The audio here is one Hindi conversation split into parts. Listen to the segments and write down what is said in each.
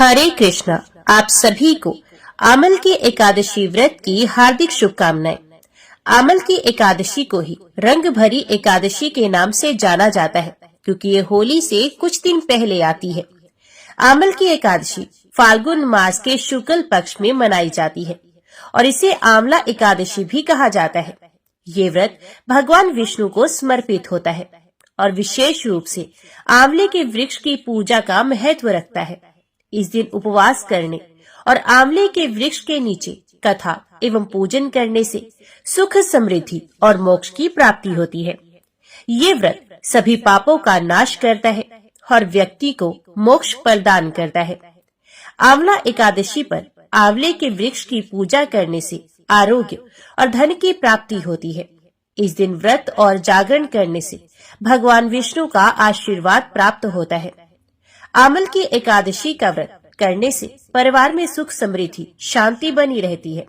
हरे कृष्णा। आप सभी को आमल की एकादशी व्रत की हार्दिक शुभकामनाएं। आमल की एकादशी को ही रंग भरी एकादशी के नाम से जाना जाता है, क्योंकि ये होली से कुछ दिन पहले आती है। आमल की एकादशी फाल्गुन मास के शुक्ल पक्ष में मनाई जाती है और इसे आंवला एकादशी भी कहा जाता है। ये व्रत भगवान विष्णु को समर्पित होता है और विशेष रूप से आंवले के वृक्ष की पूजा का महत्व रखता है। इस दिन उपवास करने और आंवले के वृक्ष के नीचे कथा एवं पूजन करने से सुख, समृद्धि और मोक्ष की प्राप्ति होती है। ये व्रत सभी पापों का नाश करता है और व्यक्ति को मोक्ष प्रदान करता है। आंवला एकादशी पर आंवले के वृक्ष की पूजा करने से आरोग्य और धन की प्राप्ति होती है। इस दिन व्रत और जागरण करने से भगवान विष्णु का आशीर्वाद प्राप्त होता है। आमल की एकादशी का व्रत करने से परिवार में सुख, समृद्धि, शांति बनी रहती है।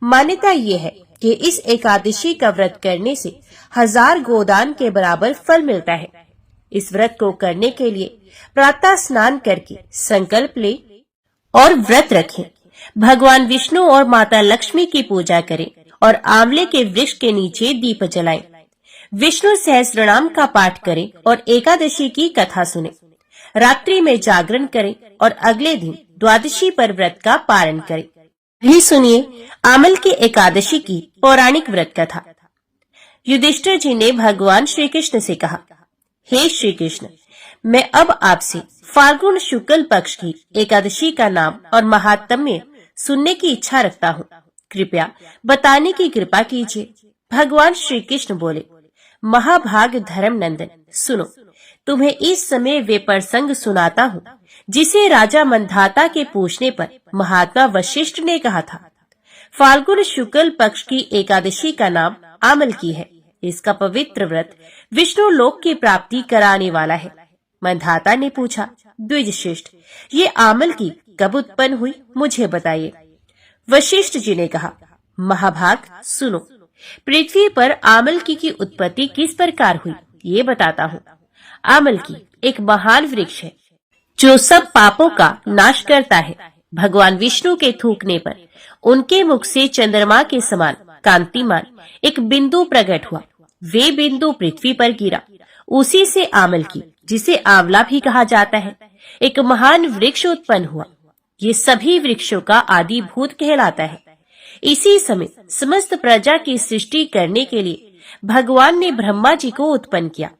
मान्यता ये है कि इस एकादशी का व्रत करने से 1000 गोदान के बराबर फल मिलता है। इस व्रत को करने के लिए प्रातः स्नान करके संकल्प ले और व्रत रखें। भगवान विष्णु और माता लक्ष्मी की पूजा करें और आंवले के वृक्ष के नीचे दीप जलाएं। विष्णु सहस्त्रनाम का पाठ करें और एकादशी की कथा सुनें। रात्रि में जागरण करें और अगले दिन द्वादशी पर व्रत का पारण करें। भी सुनिए आमल की एकादशी की पौराणिक व्रत कथा। युधिष्ठिर जी ने भगवान श्री कृष्ण से कहा, हे श्री कृष्ण, मैं अब आपसे फाल्गुन शुक्ल पक्ष की एकादशी का नाम और महात्म्य सुनने की इच्छा रखता हूँ। कृपया बताने की कृपा कीजिए। भगवान श्री कृष्ण बोले, महाभाग धर्म नंदन, सुनो, तुम्हें इस समय वे प्रसंग सुनाता हूँ जिसे राजा मंधाता के पूछने पर महात्मा वशिष्ठ ने कहा था। फाल्गुन शुक्ल पक्ष की एकादशी का नाम आमल की है। इसका पवित्र व्रत विष्णु लोक की प्राप्ति कराने वाला है। मंधाता ने पूछा, द्विजश्रेष्ठ, ये आमल की कब उत्पन्न हुई, मुझे बताइए। वशिष्ठ जी ने कहा, महाभाग सुनो, पृथ्वी पर आमल की उत्पत्ति किस प्रकार हुई ये बताता हूँ। आमल की एक महान वृक्ष है जो सब पापों का नाश करता है। भगवान विष्णु के थूकने पर उनके मुख से चंद्रमा के समान कांतिमान एक बिंदु प्रकट हुआ। वे बिंदु पृथ्वी पर गिरा। उसी से आमल की, जिसे आंवला भी कहा जाता है, एक महान वृक्ष उत्पन्न हुआ। ये सभी वृक्षों का आदि भूत कहलाता है। इसी समय समस्त प्रजा की सृष्टि करने के लिए भगवान ने ब्रह्मा जी को उत्पन्न किया।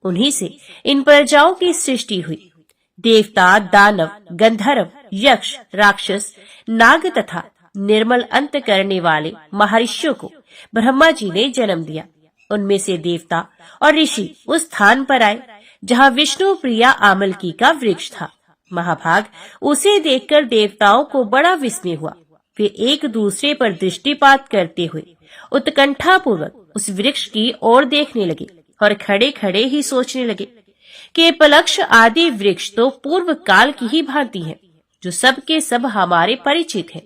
उन्हीं से इन प्रजाओं की सृष्टि हुई। देवता, दानव, गंधर्व, यक्ष, राक्षस, नाग तथा निर्मल अंत करने वाले महर्षियों को ब्रह्मा जी ने जन्म दिया। उनमें से देवता और ऋषि उस स्थान पर आए जहाँ विष्णु प्रिया आमलकी का वृक्ष था। महाभाग, उसे देखकर देवताओं को बड़ा विस्मय हुआ। वे एक दूसरे पर दृष्टिपात करते हुए उत्कंठा पूर्वक उस वृक्ष की ओर देखने लगे और खड़े खड़े ही सोचने लगे कि पलक्ष आदि वृक्ष तो पूर्व काल की ही भांति है, जो सब के सब हमारे परिचित है,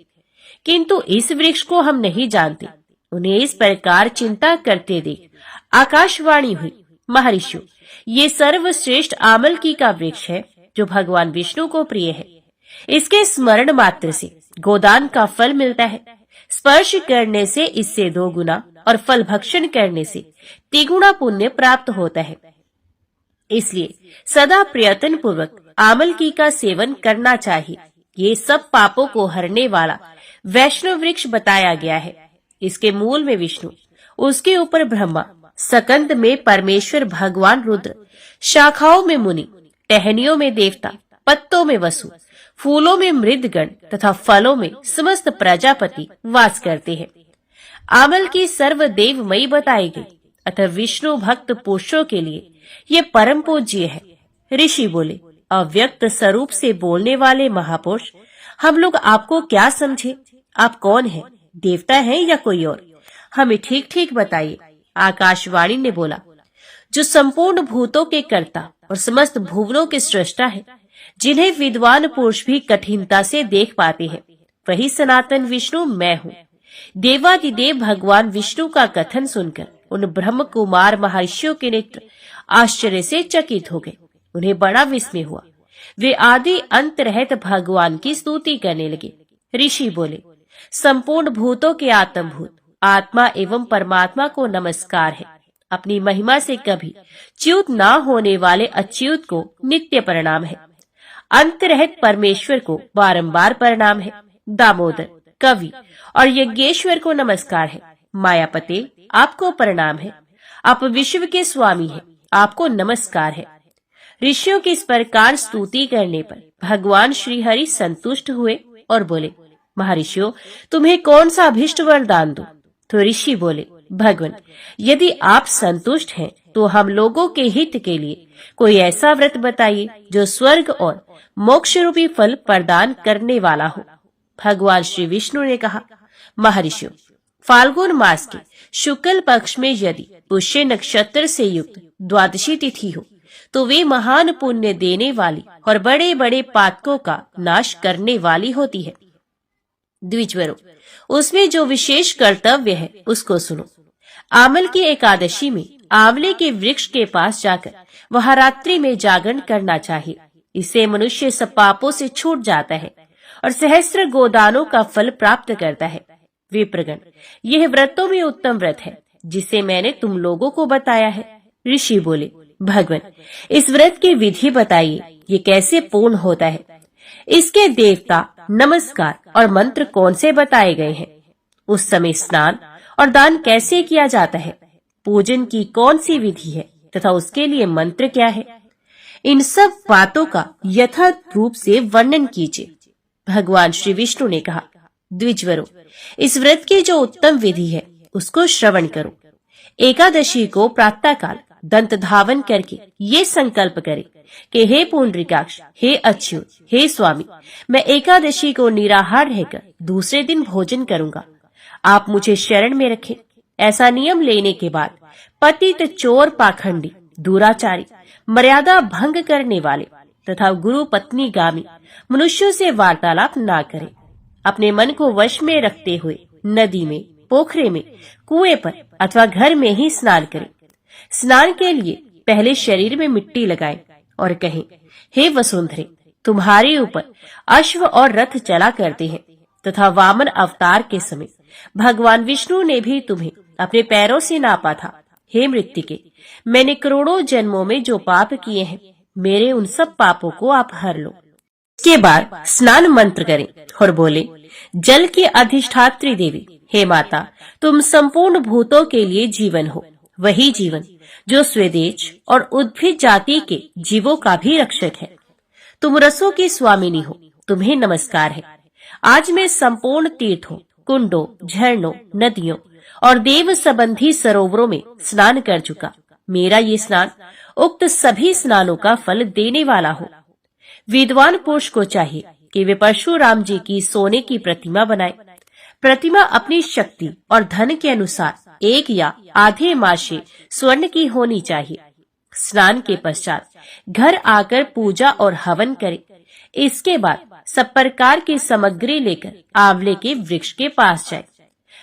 किंतु इस वृक्ष को हम नहीं जानते। उन्हें इस प्रकार चिंता करते देख आकाशवाणी हुई, महर्षियों, ये सर्वश्रेष्ठ आमलकी का वृक्ष है जो भगवान विष्णु को प्रिय है। इसके स्मरण मात्र से गोदान का फल मिलता है। स्पर्श करने से इससे 2 गुना और फल भक्षण करने से 3 गुना पुण्य प्राप्त होता है। इसलिए सदा प्रयत्न पूर्वक आमलकी का सेवन करना चाहिए। ये सब पापों को हरने वाला वैष्णव वृक्ष बताया गया है। इसके मूल में विष्णु, उसके ऊपर ब्रह्मा, सकंद में परमेश्वर भगवान रुद्र, शाखाओं में मुनि, टहनियों में देवता, पत्तों में वसु, फूलों में मृदगण तथा फलों में समस्त प्रजापति वास करते हैं। आमल की सर्वदेवमयी बताई गई, अतः विष्णु भक्त पुरुषों के लिए ये परम पूज्य है। ऋषि बोले, अव्यक्त स्वरूप से बोलने वाले महापुरुष, हम लोग आपको क्या समझे? आप कौन हैं? देवता हैं या कोई और? हमें ठीक ठीक बताइए। आकाशवाणी ने बोला, जो संपूर्ण भूतों के कर्ता और समस्त भुवनों के सृष्टा है, जिन्हें विद्वान पुरुष भी कठिनता से देख पाते हैं, वही सनातन विष्णु मैं हूँ। देवादिदेव भगवान विष्णु का कथन सुनकर उन ब्रह्म कुमार महर्षियों के नेत्र आश्चर्य से चकित हो गए। उन्हें बड़ा विस्मय हुआ। वे आदि अंत रहित भगवान की स्तुति करने लगे। ऋषि बोले, संपूर्ण भूतों के आत्मभूत आत्मा एवं परमात्मा को नमस्कार है। अपनी महिमा से कभी च्युत ना होने वाले अच्युत को नित्य प्रणाम है। अंत रहित परमेश्वर को बारंबार प्रणाम है। दामोदर, कवि और यज्ञेश्वर को नमस्कार है। मायापते, आपको प्रणाम है। आप विश्व के स्वामी हैं, आपको नमस्कार है। ऋषियों की इस प्रकार स्तुति करने पर भगवान श्री हरि संतुष्ट हुए और बोले, महर्षियों, तुम्हें कौन सा अभिष्ट वरदान दूं? तो ऋषि बोले, भगवान, यदि आप संतुष्ट हैं तो हम लोगों के हित के लिए कोई ऐसा व्रत बताइए जो स्वर्ग और मोक्ष रूपी फल प्रदान करने वाला हो। भगवान श्री विष्णु ने कहा, महर्षियों, फाल्गुन मास के शुक्ल पक्ष में यदि पुष्य नक्षत्र से युक्त द्वादशी तिथि हो तो वे महान पुण्य देने वाली और बड़े बड़े पातकों का नाश करने वाली होती है। द्विजवरों, उसमें जो विशेष कर्तव्य है उसको सुनो। आमल की एकादशी में आंवले के वृक्ष के पास जाकर वहां रात्रि में जागरण करना चाहिए। इससे मनुष्य सब पापों से छूट जाता है और सहस्त्र गोदानों का फल प्राप्त करता है। विप्रगण, यह व्रतों में उत्तम व्रत है जिसे मैंने तुम लोगों को बताया है। ऋषि बोले, भगवान, इस व्रत की विधि बताइए, ये कैसे पूर्ण होता है? इसके देवता, नमस्कार और मंत्र कौन से बताए गए हैं? उस समय स्नान और दान कैसे किया जाता है? पूजन की कौन सी विधि है तथा उसके लिए मंत्र क्या है? इन सब बातों का यथार्थ रूप से वर्णन कीजिए। भगवान श्री विष्णु ने कहा, द्विजवरों, इस व्रत की जो उत्तम विधि है उसको श्रवण करो। एकादशी को प्रातः काल दंत धावन करके ये संकल्प करे कि हे पुंडरीकाक्ष, हे अच्युत, हे स्वामी, मैं एकादशी को निराहार रहकर दूसरे दिन भोजन करूंगा। आप मुझे शरण में रखें। ऐसा नियम लेने के बाद पतित, चोर, पाखंडी, दुराचारी, मर्यादा भंग करने वाले तथा गुरु पत्नी गामी मनुष्यों से वार्तालाप ना करें। अपने मन को वश में रखते हुए नदी में, पोखरे में, कुएं पर अथवा घर में ही स्नान करें। स्नान के लिए पहले शरीर में मिट्टी लगाएं और कहें, हे वसुंधरे, तुम्हारे ऊपर अश्व और रथ चला करते हैं तथा वामन अवतार के समय भगवान विष्णु ने भी तुम्हें अपने पैरों से नापा था। हे मृत्तिके, मैंने करोड़ों जन्मों में जो पाप किए हैं, मेरे उन सब पापों को आप हर लो। इसके बाद स्नान मंत्र करें और बोले, जल की अधिष्ठात्री देवी, हे माता, तुम संपूर्ण भूतों के लिए जीवन हो, वही जीवन जो स्वदेश और उद्भिद जाति के जीवों का भी रक्षक है। तुम रसों की स्वामिनी हो, तुम्हें नमस्कार है। आज मैं संपूर्ण तीर्थों, कुंडों, झरनों, नदियों और देव संबंधी सरोवरों में स्नान कर चुका। मेरा ये स्नान उक्त सभी स्नानों का फल देने वाला हो। विद्वान पुरुष को चाहिए कि वे परशुराम जी की सोने की प्रतिमा बनाए। प्रतिमा अपनी शक्ति और धन के अनुसार एक या आधे मासे स्वर्ण की होनी चाहिए। स्नान के पश्चात घर आकर पूजा और हवन करे। इसके बाद सब प्रकार की सामग्री लेकर आंवले के वृक्ष के पास जाए।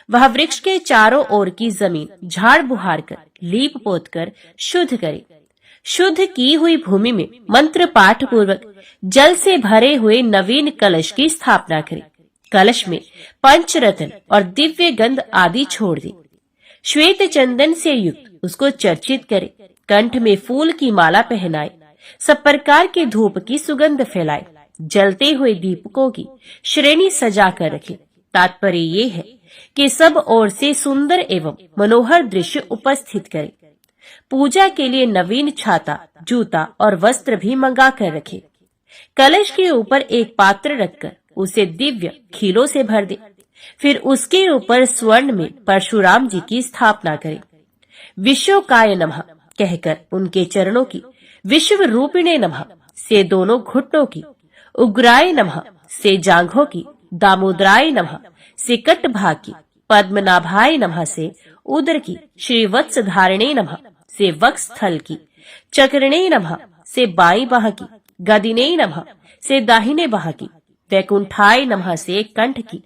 वह वृक्ष के चारों ओर की जमीन झाड़ बुहार कर, लीप पोत कर शुद्ध करे। शुद्ध की हुई भूमि में मंत्र पाठ पूर्वक जल से भरे हुए नवीन कलश की स्थापना करे। कलश में पंचरत्न और दिव्य गंध आदि छोड़ दे। श्वेत चंदन से युक्त उसको चर्चित करे। कंठ में फूल की माला पहनाए। सब प्रकार के धूप की सुगंध फैलाए। जलते हुए दीपकों की श्रेणी सजा कर रखे। तात्पर्य ये है कि सब ओर से सुंदर एवं मनोहर दृश्य उपस्थित करे। पूजा के लिए नवीन छाता, जूता और वस्त्र भी मंगा कर रखे। कलश के ऊपर एक पात्र रखकर उसे दिव्य खीलों से भर दे। फिर उसके ऊपर स्वर्ण में परशुराम जी की स्थापना करे। विश्वकाय नमः कहकर उनके चरणों की, विश्व रूपिणे नमः से दोनों घुटनों की, उग्राय नमः से जांघों की, दामोदराय नमः से कट भाग की, पद्मनाभाय नमः से उदर की, श्री वत्स धारिणे नमः से वक्ष स्थल की, चक्रणे नमः से बाईं बाह की, गदिने नमः से दाहिने बाह की, वैकुंठाय नमः से कंठ की,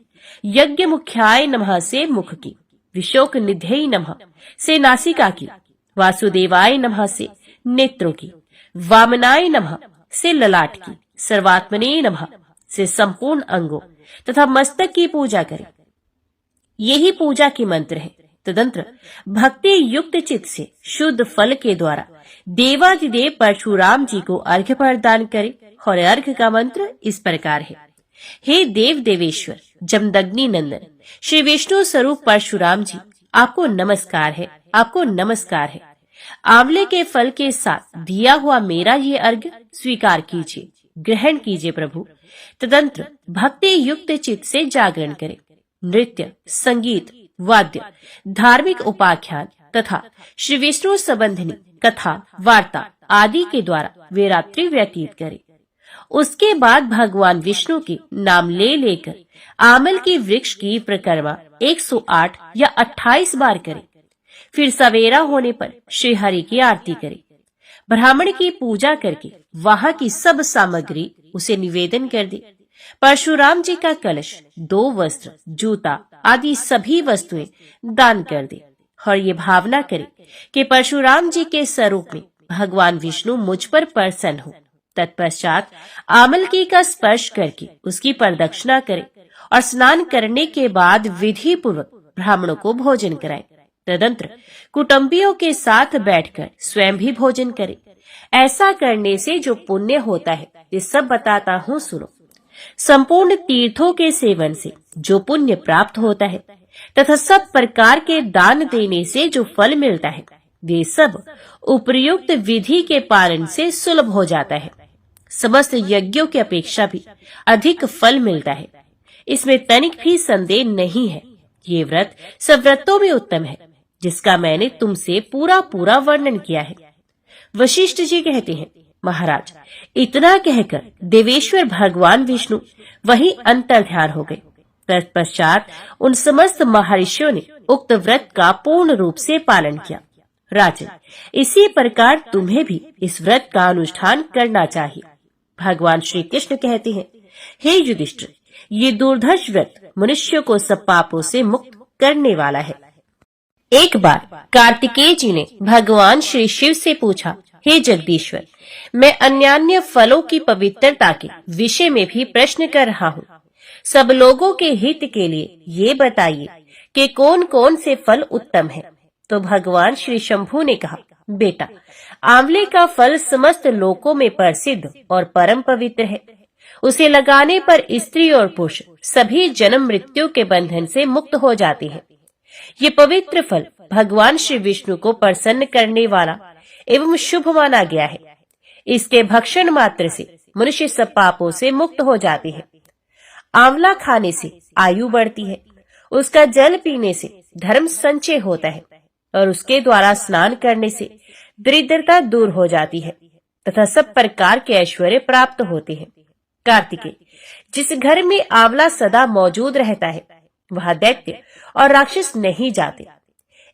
यज्ञ मुख्याय नमः से मुख की, विशोक निधेय नमः से नासिका की, वासुदेवाय नमः से नेत्रों की, वामनाय नमः से ललाट की, सर्वात्मने नमः से संपूर्ण अंगों तथा मस्तक की पूजा करें। यही पूजा के मंत्र है। तदंतर भक्ति युक्त चित्त से शुद्ध फल के द्वारा देवादिदेव परशुराम जी को अर्घ्य प्रदान करें। और अर्घ्य का मंत्र इस प्रकार है। हे देव देवेश्वर जमदग्नि नंदन श्री विष्णु स्वरूप परशुराम जी, आपको नमस्कार है, आपको नमस्कार है। आंवले के फल के साथ दिया हुआ मेरा ये अर्घ्य स्वीकार कीजिए, ग्रहण कीजिए प्रभु। तदंतर भक्ति युक्त चित्त से जागरण करें। नृत्य, संगीत, वाद्य, धार्मिक उपाख्यान तथा श्री विष्णु संबंधिनी कथा, वार्ता आदि के द्वारा वे रात्रि व्यतीत करें। उसके बाद भगवान विष्णु के नाम ले लेकर आमल के वृक्ष की परिक्रमा 108 या 28 बार करें। फिर सवेरा होने पर श्री हरि की आरती करें। ब्राह्मण की पूजा करके वहां की सब सामग्री उसे निवेदन कर दे। परशुराम जी का कलश, 2 वस्त्र, जूता आदि सभी वस्तुएं दान कर दे और ये भावना करे कि परशुराम जी के स्वरूप में भगवान विष्णु मुझ पर प्रसन्न हो। तत्पश्चात आमलकी का स्पर्श करके उसकी प्रदक्षिणा करे और स्नान करने के बाद विधि पूर्वक ब्राह्मणों को भोजन कराए। तदंतर कुटुंबियों के साथ बैठकर स्वयं भी भोजन करे। ऐसा करने से जो पुण्य होता है ये सब बताता हूँ, सुनो। संपूर्ण तीर्थों के सेवन से जो पुण्य प्राप्त होता है तथा सब प्रकार के दान देने से जो फल मिलता है वे सब उपर्युक्त विधि के पालन से सुलभ हो जाता है। समस्त यज्ञों की अपेक्षा भी अधिक फल मिलता है, इसमें तनिक भी संदेह नहीं है। ये व्रत सब व्रतों में उत्तम है, जिसका मैंने तुमसे पूरा पूरा वर्णन किया है। वशिष्ठ जी कहते हैं, महाराज, इतना कहकर देवेश्वर भगवान विष्णु वहीं अंतर्ध्यान हो गए। तत्पश्चात उन समस्त महर्षियों ने उक्त व्रत का पूर्ण रूप से पालन किया। राजन, इसी प्रकार तुम्हें भी इस व्रत का अनुष्ठान करना चाहिए। भगवान श्री कृष्ण कहते हैं, हे युधिष्ठिर, ये दुर्धर्ष व्रत मनुष्य को सब पापों से मुक्त करने वाला है। एक बार कार्तिकेय जी ने भगवान श्री शिव से पूछा, हे जगदीश्वर, मैं अन्यान्य फलों की पवित्रता के विषय में भी प्रश्न कर रहा हूँ। सब लोगों के हित के लिए ये बताइए कि कौन कौन से फल उत्तम है। तो भगवान श्री शंभु ने कहा, बेटा, आंवले का फल समस्त लोकों में प्रसिद्ध और परम पवित्र है। उसे लगाने पर स्त्री और पुरुष सभी जन्म मृत्यु के बंधन से मुक्त हो जाते हैं। ये पवित्र फल भगवान श्री विष्णु को प्रसन्न करने वाला एवं शुभ माना गया है। इसके भक्षण मात्र से मनुष्य सब पापों से मुक्त हो जाते हैं। आंवला खाने से आयु बढ़ती है, उसका जल पीने से धर्म संचय होता है और उसके द्वारा स्नान करने से दरिद्रता दूर हो जाती है तथा सब प्रकार के ऐश्वर्य प्राप्त होते हैं। कार्तिकेय, जिस घर में आंवला सदा मौजूद रहता है वह दैत्य और राक्षस नहीं जाते।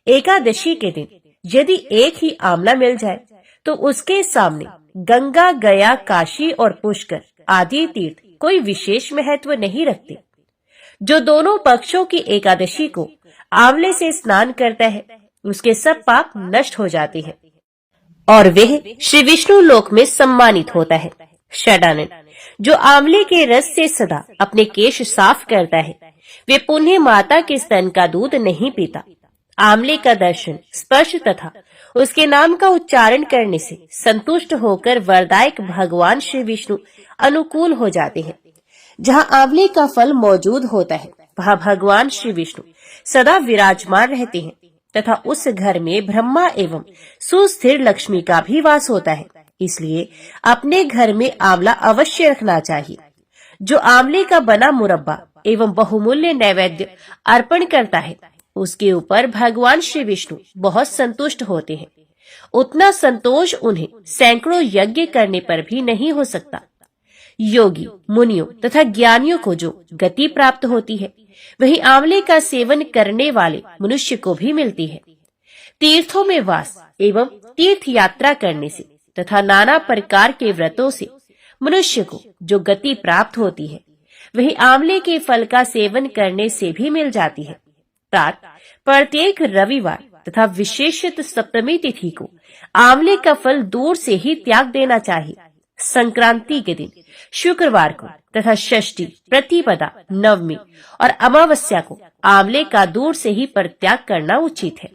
एकादशी के दिन यदि एक ही आंवला मिल जाए तो उसके सामने गंगा, गया, काशी और पुष्कर आदि तीर्थ कोई विशेष महत्व नहीं रखते। जो दोनों पक्षों की एकादशी को आंवले से स्नान करता है उसके सब पाप नष्ट हो जाते हैं और वह श्री विष्णु लोक में सम्मानित होता है। षडानन, जो आंवले के रस से सदा अपने केश साफ करता है वे पुण्य माता के स्तन का दूध नहीं पीता। आंवले का दर्शन, स्पर्श तथा उसके नाम का उच्चारण करने से संतुष्ट होकर वरदायक भगवान श्री विष्णु अनुकूल हो जाते हैं। जहाँ आंवले का फल मौजूद होता है वहाँ भगवान श्री विष्णु सदा विराजमान रहते हैं तथा उस घर में ब्रह्मा एवं सुस्थिर लक्ष्मी का भी वास होता है। इसलिए अपने घर में आंवला अवश्य रखना चाहिए। जो आंवले का बना मुरब्बा एवं बहुमूल्य नैवेद्य अर्पण करता है उसके ऊपर भगवान श्री विष्णु बहुत संतुष्ट होते हैं। उतना संतोष उन्हें सैकड़ों यज्ञ करने पर भी नहीं हो सकता। योगी, मुनियों तथा ज्ञानियों को जो गति प्राप्त होती है वही आंवले का सेवन करने वाले मनुष्य को भी मिलती है। तीर्थों में वास एवं तीर्थ यात्रा करने से तथा नाना प्रकार के व्रतों से मनुष्य को जो गति प्राप्त होती है वही आंवले के फल का सेवन करने से भी मिल जाती है। प्रत्येक रविवार तथा विशेषत सप्तमी तिथि को आंवले का फल दूर से ही त्याग देना चाहिए। संक्रांति के दिन शुक्रवार को तथा षष्ठी, प्रतिपदा, नवमी और अमावस्या को आंवले का दूर से ही परित्याग करना उचित है।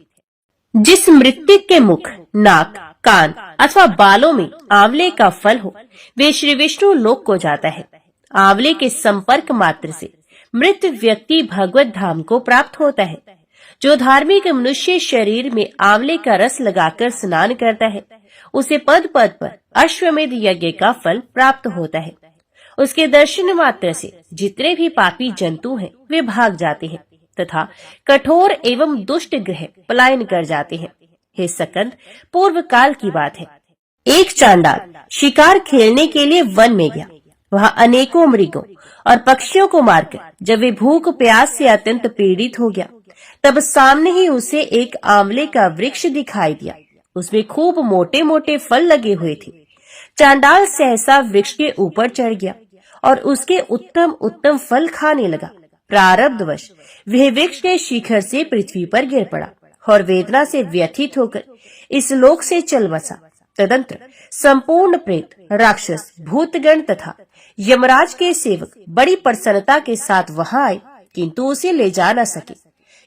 जिस मृतक के मुख, नाक, कान अथवा बालों में आंवले का फल हो, वे श्री विष्णु लोक को जाता है। आंवले के संपर्क मात्र से मृत व्यक्ति भगवत धाम को प्राप्त होता है। जो धार्मिक मनुष्य शरीर में आंवले का रस लगाकर स्नान करता है, उसे पद पद पर अश्वमेध यज्ञ का फल प्राप्त होता है। उसके दर्शन मात्र से जितने भी पापी जंतु हैं, वे भाग जाते हैं तथा कठोर एवं दुष्ट ग्रह पलायन कर जाते हैं। हे सकंद, पूर्व काल की बात है। एक चांडाल शिकार खेलने के लिए वन में गया। वहाँ अनेकों मृगों और पक्षियों को मारकर जब वे भूख प्यास से अत्यंत पीड़ित हो गया, तब सामने ही उसे एक आंवले का वृक्ष दिखाई दिया। उसमें खूब मोटे मोटे फल लगे हुए थे। चांडाल सहसा वृक्ष के ऊपर चढ़ गया और उसके उत्तम उत्तम फल खाने लगा। प्रारब्धवश वह वृक्ष के शिखर से पृथ्वी पर गिर पड़ा और वेदना से व्यथित होकर इस लोक से चल बसा। तदंतर संपूर्ण प्रेत, राक्षस, भूतगण तथा यमराज के सेवक बड़ी प्रसन्नता के साथ वहां आए, किंतु उसे ले जा न सके।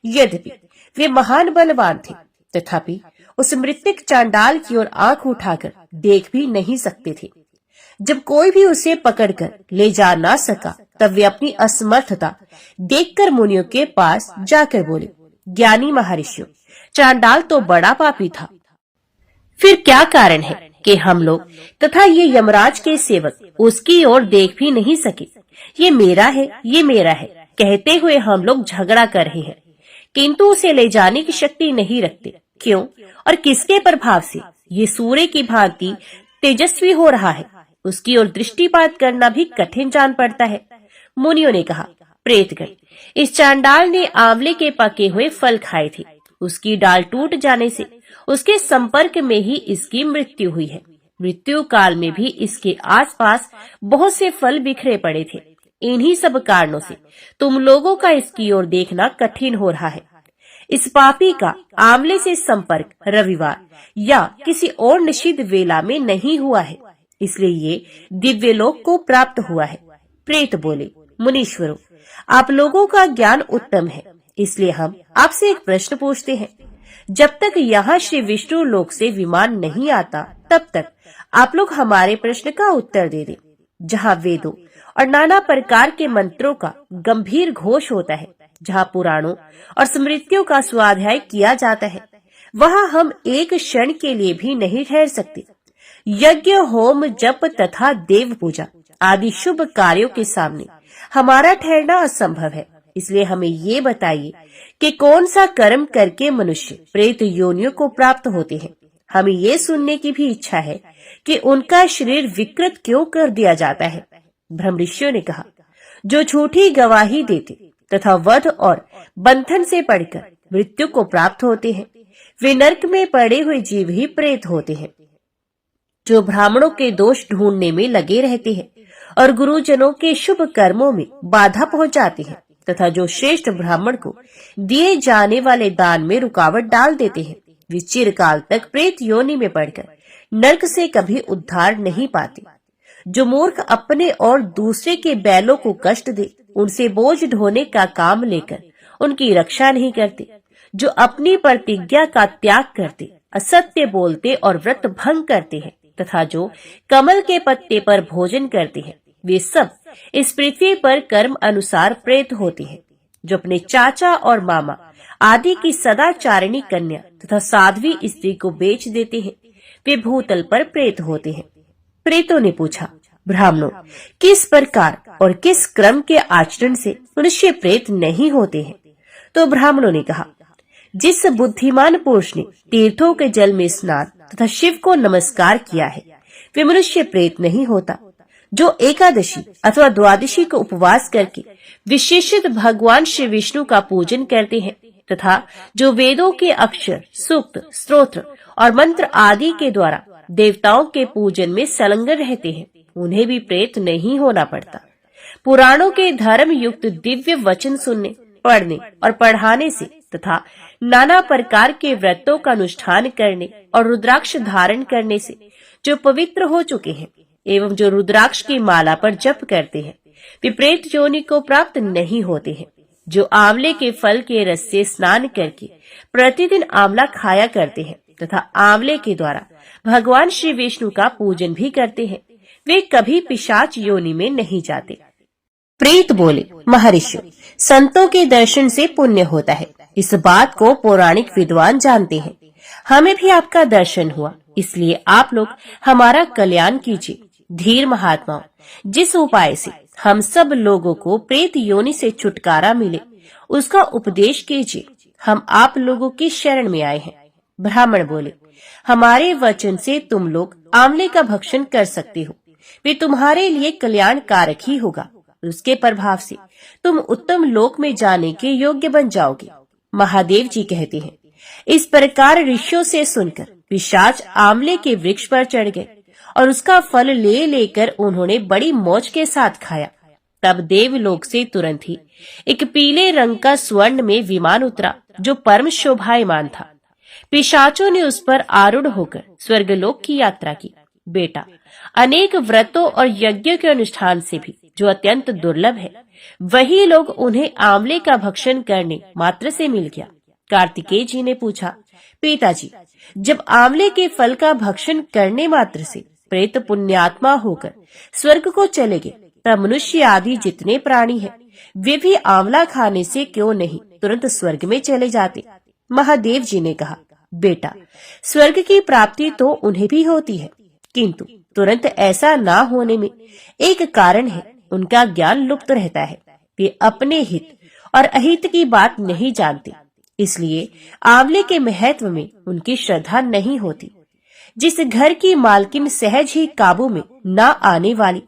यद्यपि वे महान बलवान थे, तथापि उस मृतक चांडाल की ओर आंख उठाकर देख भी नहीं सकते थे। जब कोई भी उसे पकड़कर ले जा ना सका, तब वे अपनी असमर्थता देखकर मुनियों के पास जाकर बोले, ज्ञानी महर्षियों, चांडाल तो बड़ा पापी था। फिर क्या कारण है कि हम लोग तथा ये यमराज के सेवक उसकी ओर देख भी नहीं सके? ये मेरा है, ये मेरा है कहते हुए हम लोग झगड़ा कर रहे हैं, किंतु उसे ले जाने की शक्ति नहीं रखते। क्यों और किसके प्रभाव से ये सूर्य की भांति तेजस्वी हो रहा है? उसकी ओर दृष्टिपात करना भी कठिन जान पड़ता है। मुनियों ने कहा, प्रेतगण, इस चांडाल ने आंवले के पके हुए फल खाए थे। उसकी डाल टूट जाने से उसके संपर्क में ही इसकी मृत्यु हुई है। मृत्यु काल में भी इसके आसपास बहुत से फल बिखरे पड़े थे। इन्हीं सब कारणों से तुम लोगों का इसकी ओर देखना कठिन हो रहा है। इस पापी का आंवले से संपर्क रविवार या किसी और निषिद्ध वेला में नहीं हुआ है, इसलिए ये दिव्य लोक को प्राप्त हुआ है। प्रेत बोले, मुनीश्वरों, आप लोगों का ज्ञान उत्तम है, इसलिए हम आपसे एक प्रश्न पूछते हैं। जब तक यहाँ श्री विष्णु लोक से विमान नहीं आता, तब तक आप लोग हमारे प्रश्न का उत्तर दे दें। जहाँ वेदों और नाना प्रकार के मंत्रों का गंभीर घोष होता है, जहाँ पुराणों और स्मृतियों का स्वाध्याय किया जाता है, वहाँ हम एक क्षण के लिए भी नहीं ठहर सकते। यज्ञ, होम, जप तथा देव पूजा आदि शुभ कार्यों के सामने हमारा ठहरना असंभव है। इसलिए हमें ये बताइए कि कौन सा कर्म करके मनुष्य प्रेत योनियों को प्राप्त होते हैं। हमें ये सुनने की भी इच्छा है कि उनका शरीर विकृत क्यों कर दिया जाता है। ब्रह्मऋषियों ने कहा, जो झूठी गवाही देते तथा वध और बंधन से पड़कर मृत्यु को प्राप्त होते हैं, वे नरक में पड़े हुए जीव ही प्रेत होते हैं। जो ब्राह्मणों के दोष ढूंढने में लगे रहते हैं और गुरुजनों के शुभ कर्मों में बाधा पहुंचाते हैं तथा जो श्रेष्ठ ब्राह्मण को दिए जाने वाले दान में रुकावट डाल देते हैं, वे चिरकाल तक प्रेत योनि में पड़कर नरक से कभी उद्धार नहीं पाते। जो मूर्ख अपने और दूसरे के बैलों को कष्ट दे, उनसे बोझ ढोने का काम लेकर उनकी रक्षा नहीं करते, जो अपनी प्रतिज्ञा का त्याग करते, असत्य बोलते और व्रत भंग करते हैं तथा जो कमल के पत्ते पर भोजन करते हैं, वे सब इस पृथ्वी पर कर्म अनुसार प्रेत होते हैं। जो अपने चाचा और मामा आदि की सदाचारिणी कन्या तथा साध्वी स्त्री को बेच देते हैं, वे भूतल पर प्रेत होते हैं। प्रेतों ने पूछा, ब्राह्मणों, किस प्रकार और किस क्रम के आचरण से मनुष्य प्रेत नहीं होते हैं? तो ब्राह्मणों ने कहा, जिस बुद्धिमान पुरुष ने तीर्थों के जल में स्नान तथा शिव को नमस्कार किया है, वे मनुष्य प्रेत नहीं होता। जो एकादशी अथवा द्वादशी को उपवास करके विशेषित भगवान श्री विष्णु का पूजन करते हैं तथा जो वेदों के अक्षर, सूक्त, स्तोत्र और मंत्र आदि के द्वारा देवताओं के पूजन में संलग्न रहते हैं, उन्हें भी प्रेत नहीं होना पड़ता। पुराणों के धर्म युक्त दिव्य वचन सुनने, पढ़ने और पढ़ाने से तथा नाना प्रकार के व्रतों का अनुष्ठान करने और रुद्राक्ष धारण करने से जो पवित्र हो चुके हैं, एवं जो रुद्राक्ष की माला पर जप करते हैं वे प्रेत योनि को प्राप्त नहीं होते हैं। जो आंवले के फल के रस से स्नान करके प्रतिदिन आंवला खाया करते हैं तथा आंवले के द्वारा भगवान श्री विष्णु का पूजन भी करते हैं, वे कभी पिशाच योनि में नहीं जाते। प्रेत बोले, महर्षि, संतों के दर्शन से पुण्य होता है, इस बात को पौराणिक विद्वान जानते हैं। हमें भी आपका दर्शन हुआ, इसलिए आप लोग हमारा कल्याण कीजिए। धीर महात्माओं, जिस उपाय से हम सब लोगों को प्रेत योनि से छुटकारा मिले उसका उपदेश कीजिए। हम आप लोगों की शरण में आए हैं। ब्राह्मण बोले, हमारे वचन से तुम लोग आंवले का भक्षण कर सकते हो, वे तुम्हारे लिए कल्याणकारक ही होगा। उसके प्रभाव से तुम उत्तम लोक में जाने के योग्य बन जाओगे। महादेव जी कहते हैं, इस प्रकार ऋषियों से सुनकर पिशाच आंवले के वृक्ष पर चढ़ गए और उसका फल ले लेकर उन्होंने बड़ी मौज के साथ खाया। तब देवलोक से तुरंत ही एक पीले रंग का स्वर्ण में विमान उतरा जो परम शोभायमान था। पिशाचों ने उस पर आरूढ़ होकर स्वर्गलोक की यात्रा की। बेटा, अनेक व्रतों और यज्ञों के अनुष्ठान से भी जो अत्यंत दुर्लभ है, वही लोग उन्हें आंवले का भक्षण करने मात्र से मिल गया। कार्तिकेय जी ने पूछा, पिताजी, जब आंवले के फल का भक्षण करने मात्र से प्रेत पुण्यात्मा होकर स्वर्ग को चले गए, तब मनुष्य आदि जितने प्राणी हैं, वे भी आंवला खाने से क्यों नहीं तुरंत स्वर्ग में चले जाते? महादेव जी ने कहा, बेटा, स्वर्ग की प्राप्ति तो उन्हें भी होती है, किंतु तुरंत ऐसा ना होने में एक कारण है, उनका ज्ञान लुप्त रहता है। वे अपने हित और अहित की बात नहीं जानते, इसलिए आंवले के महत्व में उनकी श्रद्धा नहीं होती। जिस घर की मालकिन सहज ही काबू में न आने वाली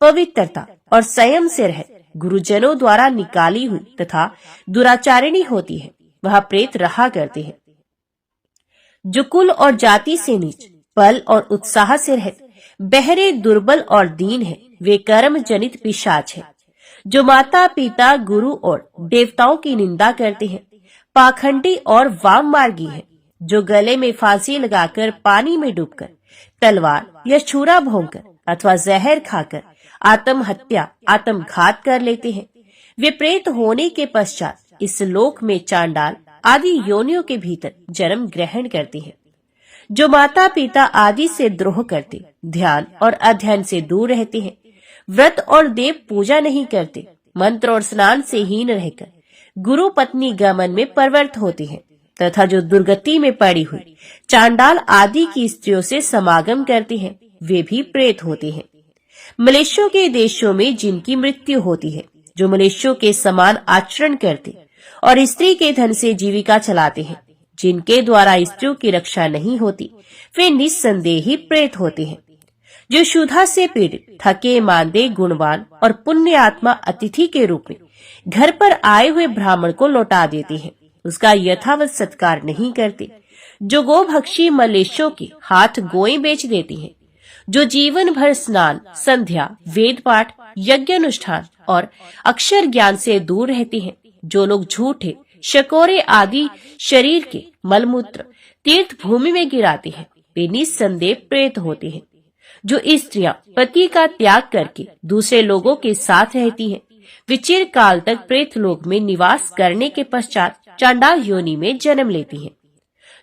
पवित्रता और संयम से रह गुरुजनों द्वारा निकाली हुई तथा दुराचारिणी होती है, वह प्रेत रहा करते हैं। जो कुल और जाति से नीच, बल और उत्साह से रहित, बहरे, दुर्बल और दीन है, वे कर्म जनित पिशाच है। जो माता पिता, गुरु और देवताओं की निंदा करते हैं, पाखंडी और वाम मार्गी है। जो गले में फांसी लगाकर पानी में डूबकर, तलवार या छुरा भोंकर अथवा जहर खाकर आत्महत्या, आत्मघात कर लेते हैं, वे प्रेत होने के पश्चात इस लोक में चांडाल आदि योनियों के भीतर जन्म ग्रहण करते हैं। जो माता पिता आदि से द्रोह करते, ध्यान और अध्ययन से दूर रहते हैं, व्रत और देव पूजा नहीं करते, मंत्र और स्नान से हीन रहकर गुरु पत्नी गमन में प्रवृत्त होते हैं, तथा जो दुर्गति में पड़ी हुई चांडाल आदि की स्त्रियों से समागम करते हैं, वे भी प्रेत होते हैं। मनुष्यों के देशों में जिनकी मृत्यु होती है, जो मनुष्यों के समान आचरण करते और स्त्री के धन से जीविका चलाते हैं, जिनके द्वारा स्त्रियों की रक्षा नहीं होती, वे निस्संदेह ही प्रेत होते हैं। जो क्षुधा से पीड़ित, थके मांदे, गुणवान और पुण्य आत्मा अतिथि के रूप में घर पर आए हुए ब्राह्मण को लौटा देते हैं, उसका यथावत सत्कार नहीं करते। जो गोभक्षी मलेच्छों के हाथ गोएं बेच देती हैं, जो जीवन भर स्नान, संध्या, वेद पाठ, यज्ञ अनुष्ठान और अक्षर ज्ञान से दूर रहते हैं, जो लोग झूठे, शकोरे आदि शरीर के मलमूत्र तीर्थ भूमि में गिराते हैं, वे निस्संदेह प्रेत होते हैं। जो स्त्रियां पति का त्याग करके दूसरे लोगों के साथ रहती हैं, वे चिरकाल तक प्रेत लोक में निवास करने के पश्चात चांडाल योनि में जन्म लेती हैं।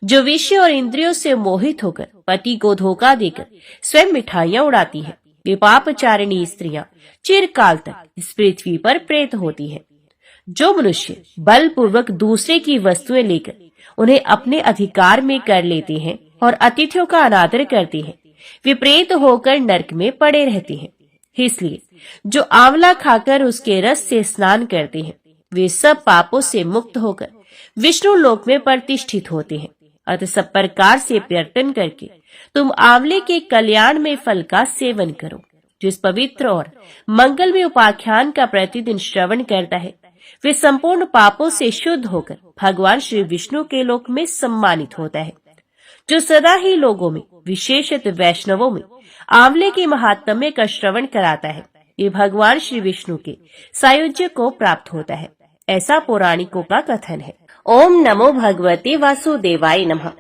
जो विषय और इंद्रियों से मोहित होकर पति को धोखा देकर स्वयं मिठाइयां उड़ाती हैं, वे पापचारिणी स्त्रियां चिरकाल तक इस पृथ्वी पर प्रेत होती हैं। जो मनुष्य बलपूर्वक दूसरे की वस्तुएं लेकर उन्हें अपने अधिकार में कर लेते हैं और अतिथियों का अनादर करते हैं, वे प्रेत होकर नरक में पड़े रहते हैं। इसलिए जो आंवला खाकर उसके रस से स्नान करते हैं, वे सब पापों से मुक्त होकर विष्णु लोक में प्रतिष्ठित होते हैं। अतः सब प्रकार से प्रयत्न करके तुम आंवले के कल्याण में फल का सेवन करो। जो इस पवित्र और मंगल में उपाख्यान का प्रतिदिन श्रवण करता है, वे संपूर्ण पापों से शुद्ध होकर भगवान श्री विष्णु के लोक में सम्मानित होता है। जो सदा ही लोगों में, विशेषत वैष्णवों में, आंवले के महात्म्य का श्रवण कराता है, ये भगवान श्री विष्णु के सायुज्य को प्राप्त होता है, ऐसा पौराणिकों का कथन है। ओम नमो भगवते वासुदेवाय नमः।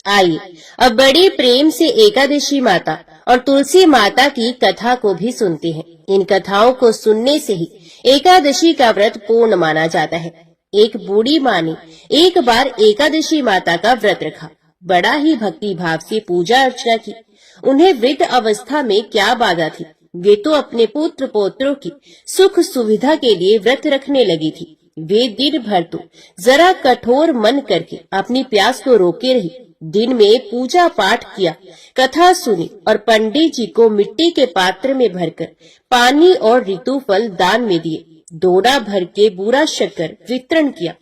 आइए अब बड़े प्रेम से एकादशी माता और तुलसी माता की कथा को भी सुनते हैं। इन कथाओं को सुनने से ही एकादशी का व्रत पूर्ण माना जाता है। एक बूढ़ी माँ ने एक बार एकादशी माता का व्रत रखा। बड़ा ही भक्ति भाव से पूजा अर्चना की। उन्हें वृद्ध अवस्था में क्या बाधा थी, वे तो अपने पुत्र पौत्रों की सुख सुविधा के लिए व्रत रखने लगी थी। वे दिन भर तो जरा कठोर मन करके अपनी प्यास को रोके रही। दिन में पूजा पाठ किया, कथा सुनी और पंडित जी को मिट्टी के पात्र में भरकर पानी और ऋतु फल दान में दिए। दोड़ा भर के बूरा शक्कर वितरण किया।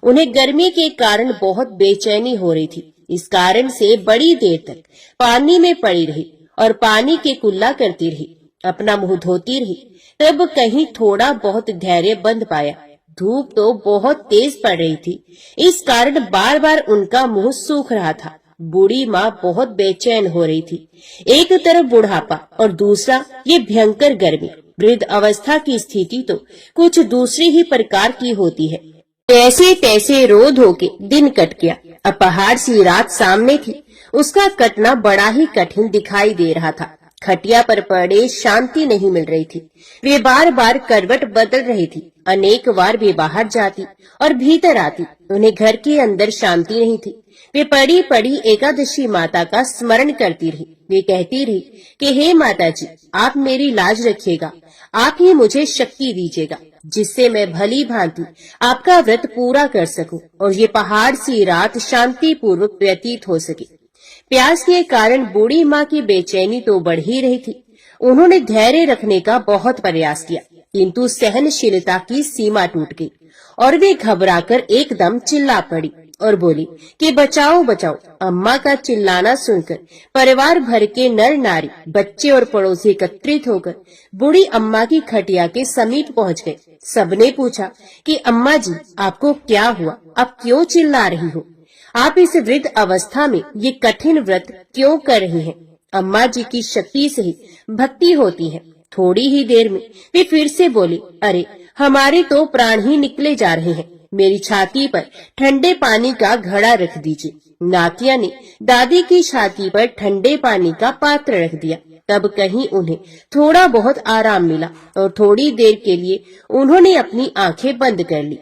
उन्हें गर्मी के कारण बहुत बेचैनी हो रही थी। इस कारण से बड़ी देर तक पानी में पड़ी रही और पानी के कुल्ला करती रही, अपना मुंह धोती रही। तब कहीं थोड़ा बहुत धैर्य बंध पाया। धूप तो बहुत तेज पड़ रही थी, इस कारण बार बार उनका मुंह सूख रहा था। बूढ़ी माँ बहुत बेचैन हो रही थी। एक तरफ बुढ़ापा और दूसरा ये भयंकर गर्मी। वृद्ध अवस्था की स्थिति तो कुछ दूसरी ही प्रकार की होती है। जैसे तैसे रो धो के दिन कट गया। अब पहाड़ सी रात सामने थी, उसका कटना बड़ा ही कठिन दिखाई दे रहा था। खटिया पर पड़े शांति नहीं मिल रही थी। वे बार बार करवट बदल रही थी। अनेक बार वे बाहर जाती और भीतर आती। उन्हें घर के अंदर शांति नहीं थी। वे पड़ी पड़ी एकादशी माता का स्मरण करती रही। वे कहती रही कि हे माता जी, आप मेरी लाज रखिएगा, आप ही मुझे शक्ति दीजिएगा, जिससे मैं भली भांति आपका व्रत पूरा कर सकूं और ये पहाड़ सी रात शांति पूर्वक व्यतीत हो सके। प्यास के कारण बूढ़ी माँ की बेचैनी तो बढ़ ही रही थी। उन्होंने धैर्य रखने का बहुत प्रयास किया, किंतु सहनशीलता की सीमा टूट गई और वे घबराकर एकदम चिल्ला पड़ी और बोली कि बचाओ बचाओ। अम्मा का चिल्लाना सुनकर परिवार भर के नर नारी, बच्चे और पड़ोसी एकत्रित होकर बूढ़ी अम्मा की खटिया के समीप पहुंच गए। सबने पूछा कि अम्मा जी, आपको क्या हुआ, आप क्यों चिल्ला रही हो? आप इस वृद्ध अवस्था में ये कठिन व्रत क्यों कर रही हैं? अम्मा जी की शक्ति से ही भक्ति होती है। थोड़ी ही देर में वे फिर से बोली, अरे हमारे तो प्राण ही निकले जा रहे हैं। मेरी छाती पर ठंडे पानी का घड़ा रख दीजिए। नातिया ने दादी की छाती पर ठंडे पानी का पात्र रख दिया। तब कहीं उन्हें थोड़ा बहुत आराम मिला और थोड़ी देर के लिए उन्होंने अपनी आंखें बंद कर ली।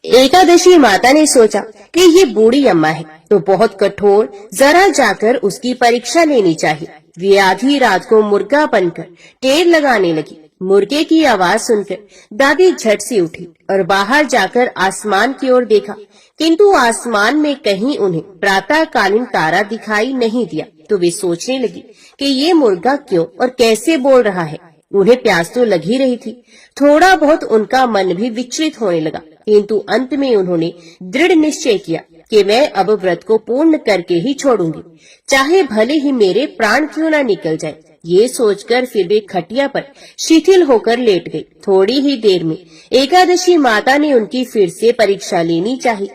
एकादशी माता ने सोचा कि ये बूढ़ी अम्मा है तो बहुत कठोर, जरा जाकर उसकी परीक्षा लेनी चाहिए। वे आधी रात को मुर्गा बनकर टेर लगाने लगी। मुर्गे की आवाज सुनकर दादी झट से उठी और बाहर जाकर आसमान की ओर देखा, किंतु आसमान में कहीं उन्हें प्रातःकालीन तारा दिखाई नहीं दिया। तो वे सोचने लगी कि ये मुर्गा क्यों और कैसे बोल रहा है। उन्हें प्यास तो लगी रही थी। थोड़ा बहुत उनका मन भी विचलित होने लगा, किंतु अंत में उन्होंने दृढ़ निश्चय किया कि मैं अब व्रत को पूर्ण करके ही छोड़ूंगी, चाहे भले ही मेरे प्राण क्यों न निकल जाए। ये सोचकर फिर वे खटिया पर शिथिल होकर लेट गई। थोड़ी ही देर में एकादशी माता ने उनकी फिर से परीक्षा लेनी चाहिए।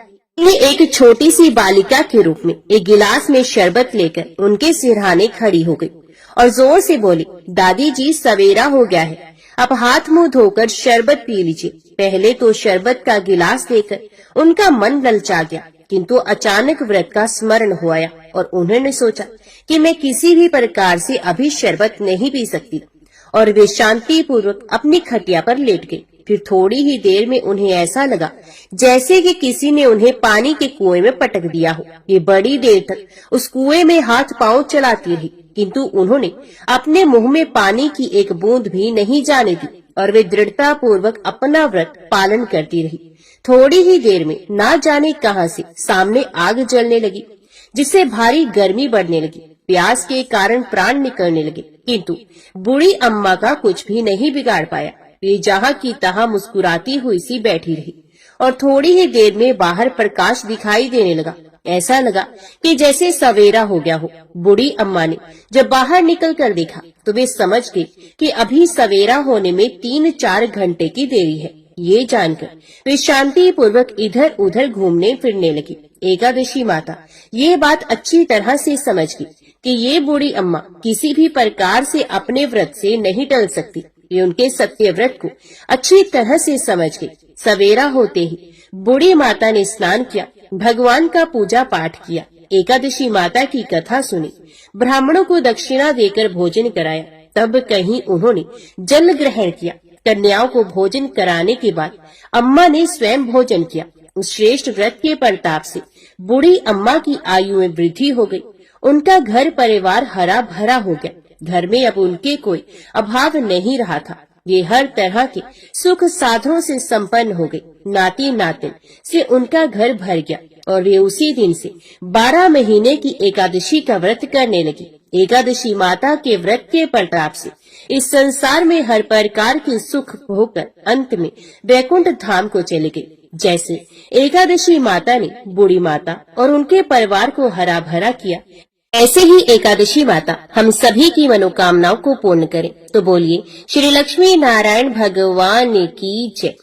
एक छोटी सी बालिका के रूप में एक गिलास में शरबत लेकर उनके सिरहाने खड़ी हो गई और जोर से बोली, दादी जी, सवेरा हो गया है, अब हाथ मुंह धोकर शरबत पी लीजिए। पहले तो शरबत का गिलास देकर उनका मन ललचा गया, किंतु अचानक व्रत का स्मरण हो आया और उन्होंने सोचा कि मैं किसी भी प्रकार से अभी शरबत नहीं पी सकती और वे शांति पूर्वक अपनी खटिया पर लेट गई। फिर थोड़ी ही देर में उन्हें ऐसा लगा जैसे कि किसी ने उन्हें पानी के कुएं में पटक दिया हो। ये बड़ी देर तक उस कुएं में हाथ पांव चलाती रही, किंतु उन्होंने अपने मुंह में पानी की एक बूंद भी नहीं जाने दी और वे दृढ़ता पूर्वक अपना व्रत पालन करती रही। थोड़ी ही देर में ना जाने कहां से सामने आग जलने लगी, जिससे भारी गर्मी बढ़ने लगी। प्यास के कारण प्राण निकलने लगे, किंतु बूढ़ी अम्मा का कुछ भी नहीं बिगाड़ पाया। वे जहाँ की तहाँ मुस्कुराती हुई सी बैठी रही और थोड़ी ही देर में बाहर प्रकाश दिखाई देने लगा। ऐसा लगा कि जैसे सवेरा हो गया हो। बूढ़ी अम्मा ने जब बाहर निकल कर देखा तो वे समझ गई कि अभी सवेरा होने में 3-4 घंटे की देरी है। ये जानकर वे शांति पूर्वक इधर उधर घूमने फिरने लगी। एकादशी माता ये बात अच्छी तरह से समझ गई कि ये बूढ़ी अम्मा किसी भी प्रकार से अपने व्रत से नहीं टल सकती। वे उनके सत्य व्रत को अच्छी तरह से समझ गई। सवेरा होते ही बूढ़ी माता ने स्नान किया, भगवान का पूजा पाठ किया एकादशी माता की कथा सुनी, ब्राह्मणों को दक्षिणा देकर भोजन कराया, तब कहीं उन्होंने जल ग्रहण किया। कन्याओं को भोजन कराने के बाद अम्मा ने स्वयं भोजन किया। उस श्रेष्ठ व्रत के प्रताप से बूढ़ी अम्मा की आयु में वृद्धि हो गई। उनका घर परिवार हरा भरा हो गया। घर में अब उनके कोई अभाव नहीं रहा था। ये हर तरह के सुख साधनों से संपन्न हो गई। नाती नातिन से उनका घर भर गया और वे उसी दिन से 12 महीने की एकादशी का व्रत करने लगी। एकादशी माता के व्रत के प्रताप से इस संसार में हर प्रकार के सुख होकर अंत में वैकुंठ धाम को चले गई। जैसे एकादशी माता ने बूढ़ी माता और उनके परिवार को हरा भरा किया, ऐसे ही एकादशी माता हम सभी की मनोकामनाओं को पूर्ण करे। तो बोलिए श्री लक्ष्मी नारायण भगवान की जय।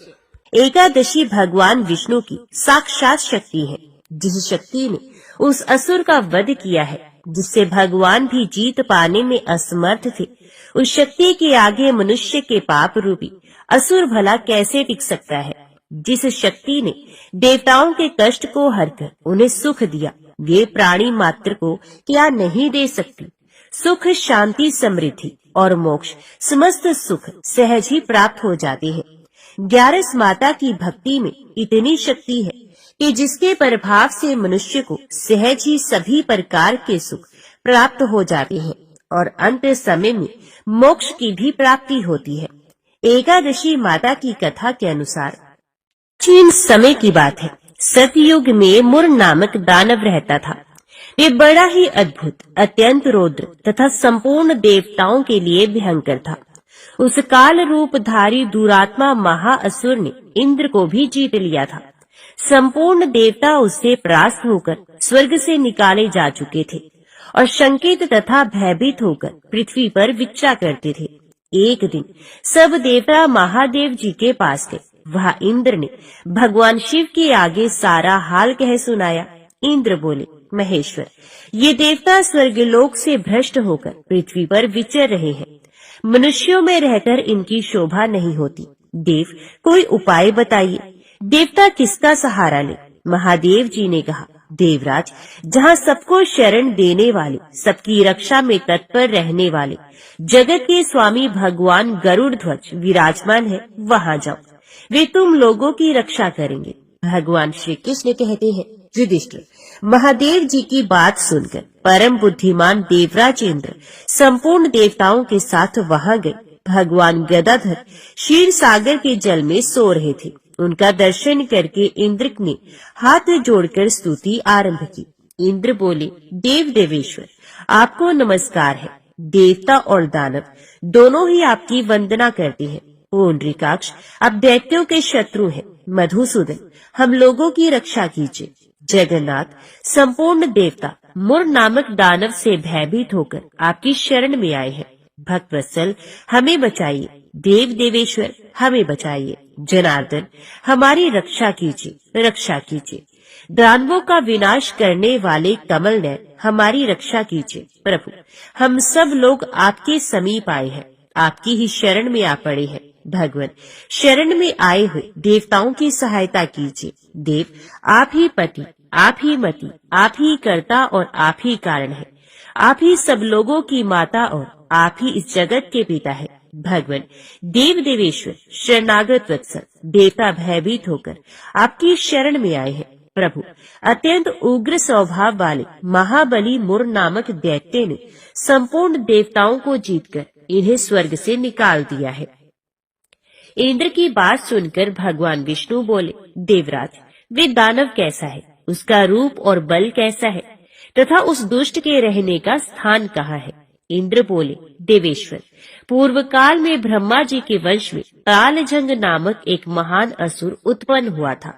एकादशी भगवान विष्णु की साक्षात शक्ति है, जिस शक्ति ने उस असुर का वध किया है, जिससे भगवान भी जीत पाने में असमर्थ थे। उस शक्ति के आगे मनुष्य के पाप रूपी असुर भला कैसे टिक सकता है। जिस शक्ति ने देवताओं के कष्ट को हरकर उन्हें सुख दिया, वे प्राणी मात्र को क्या नहीं दे सकती। सुख, शांति, समृद्धि और मोक्ष समस्त सुख सहज ही प्राप्त हो जाते हैं। 11 माता की भक्ति में इतनी शक्ति है कि जिसके प्रभाव से मनुष्य को सहज ही सभी प्रकार के सुख प्राप्त हो जाते हैं और अंत समय में मोक्ष की भी प्राप्ति होती है। एकादशी माता की कथा के अनुसार प्राचीन समय की बात है। सतयुग में मुर नामक दानव रहता था। वे बड़ा ही अद्भुत, अत्यंत रौद्र तथा संपूर्ण देवताओं के लिए भयंकर था। उस काल रूपधारी दुरात्मा महाअसुर ने इंद्र को भी जीत लिया था। संपूर्ण देवता उससे परास्त होकर स्वर्ग से निकाले जा चुके थे और शंकित तथा भयभीत होकर पृथ्वी पर विचरा करते थे। एक दिन सब देवता महादेव जी के पास गए। वह इंद्र ने भगवान शिव के आगे सारा हाल कह सुनाया। इंद्र बोले, महेश्वर, ये देवता स्वर्गलोक से भ्रष्ट होकर पृथ्वी पर विचर रहे हैं। मनुष्यों में रहकर इनकी शोभा नहीं होती। देव, कोई उपाय बताइए। देवता किसका सहारा ले? महादेव जी ने कहा, देवराज, जहाँ सबको शरण देने वाले, सबकी रक्षा में तत्पर रहने वाले जगत के स्वामी भगवान गरुड़ ध्वज विराजमान है, वहाँ जाओ। वे तुम लोगों की रक्षा करेंगे। भगवान श्री कृष्ण कहते हैं, युधिष्ठिर, महादेव जी की बात सुनकर परम बुद्धिमान देवराज इंद्र संपूर्ण देवताओं के साथ वहां गए। भगवान गदाधर क्षीर सागर के जल में सो रहे थे। उनका दर्शन करके इंद्र ने हाथ जोड़कर स्तुति आरंभ की। इंद्र बोले, देव देवेश्वर, आपको नमस्कार है। देवता और दानव दोनों ही आपकी वंदना करते हैं। पुंडरीकाक्ष, आप दैत्यों के शत्रु हैं। मधुसूदन, हम लोगों की रक्षा कीजिए। जगन्नाथ, संपूर्ण देवता मुर नामक दानव से भयभीत होकर आपकी शरण में आए हैं। भक्तवत्सल, हमें बचाइए। देव देवेश्वर, हमें बचाइए। जनार्दन, हमारी रक्षा कीजिए, रक्षा कीजिए। दानवों का विनाश करने वाले कमल नयन, हमारी रक्षा कीजिए। प्रभु, हम सब लोग आपके समीप आए हैं, आपकी ही शरण में आ पड़े हैं। भगवान, शरण में आए हुए देवताओं की सहायता कीजिए। देव, आप ही पति, आप ही मति, आप ही कर्ता और आप ही कारण है। आप ही सब लोगों की माता और आप ही इस जगत के पिता है। भगवान, देव देवेश्वर, शरणागत वत्सल, देवता भयभीत होकर आपकी शरण में आए हैं। प्रभु, अत्यंत उग्र स्वभाव वाले महाबली मुर नामक दैत्य ने संपूर्ण देवताओं को जीतकर इन्हें स्वर्ग से निकाल दिया है। इंद्र की बात सुनकर भगवान विष्णु बोले, देवराज, वे दानव कैसा है, उसका रूप और बल कैसा है तथा उस दुष्ट के रहने का स्थान कहाँ है? इंद्र बोले, देवेश्वर, पूर्व काल में ब्रह्मा जी के वंश में कालजंग नामक एक महान असुर उत्पन्न हुआ था,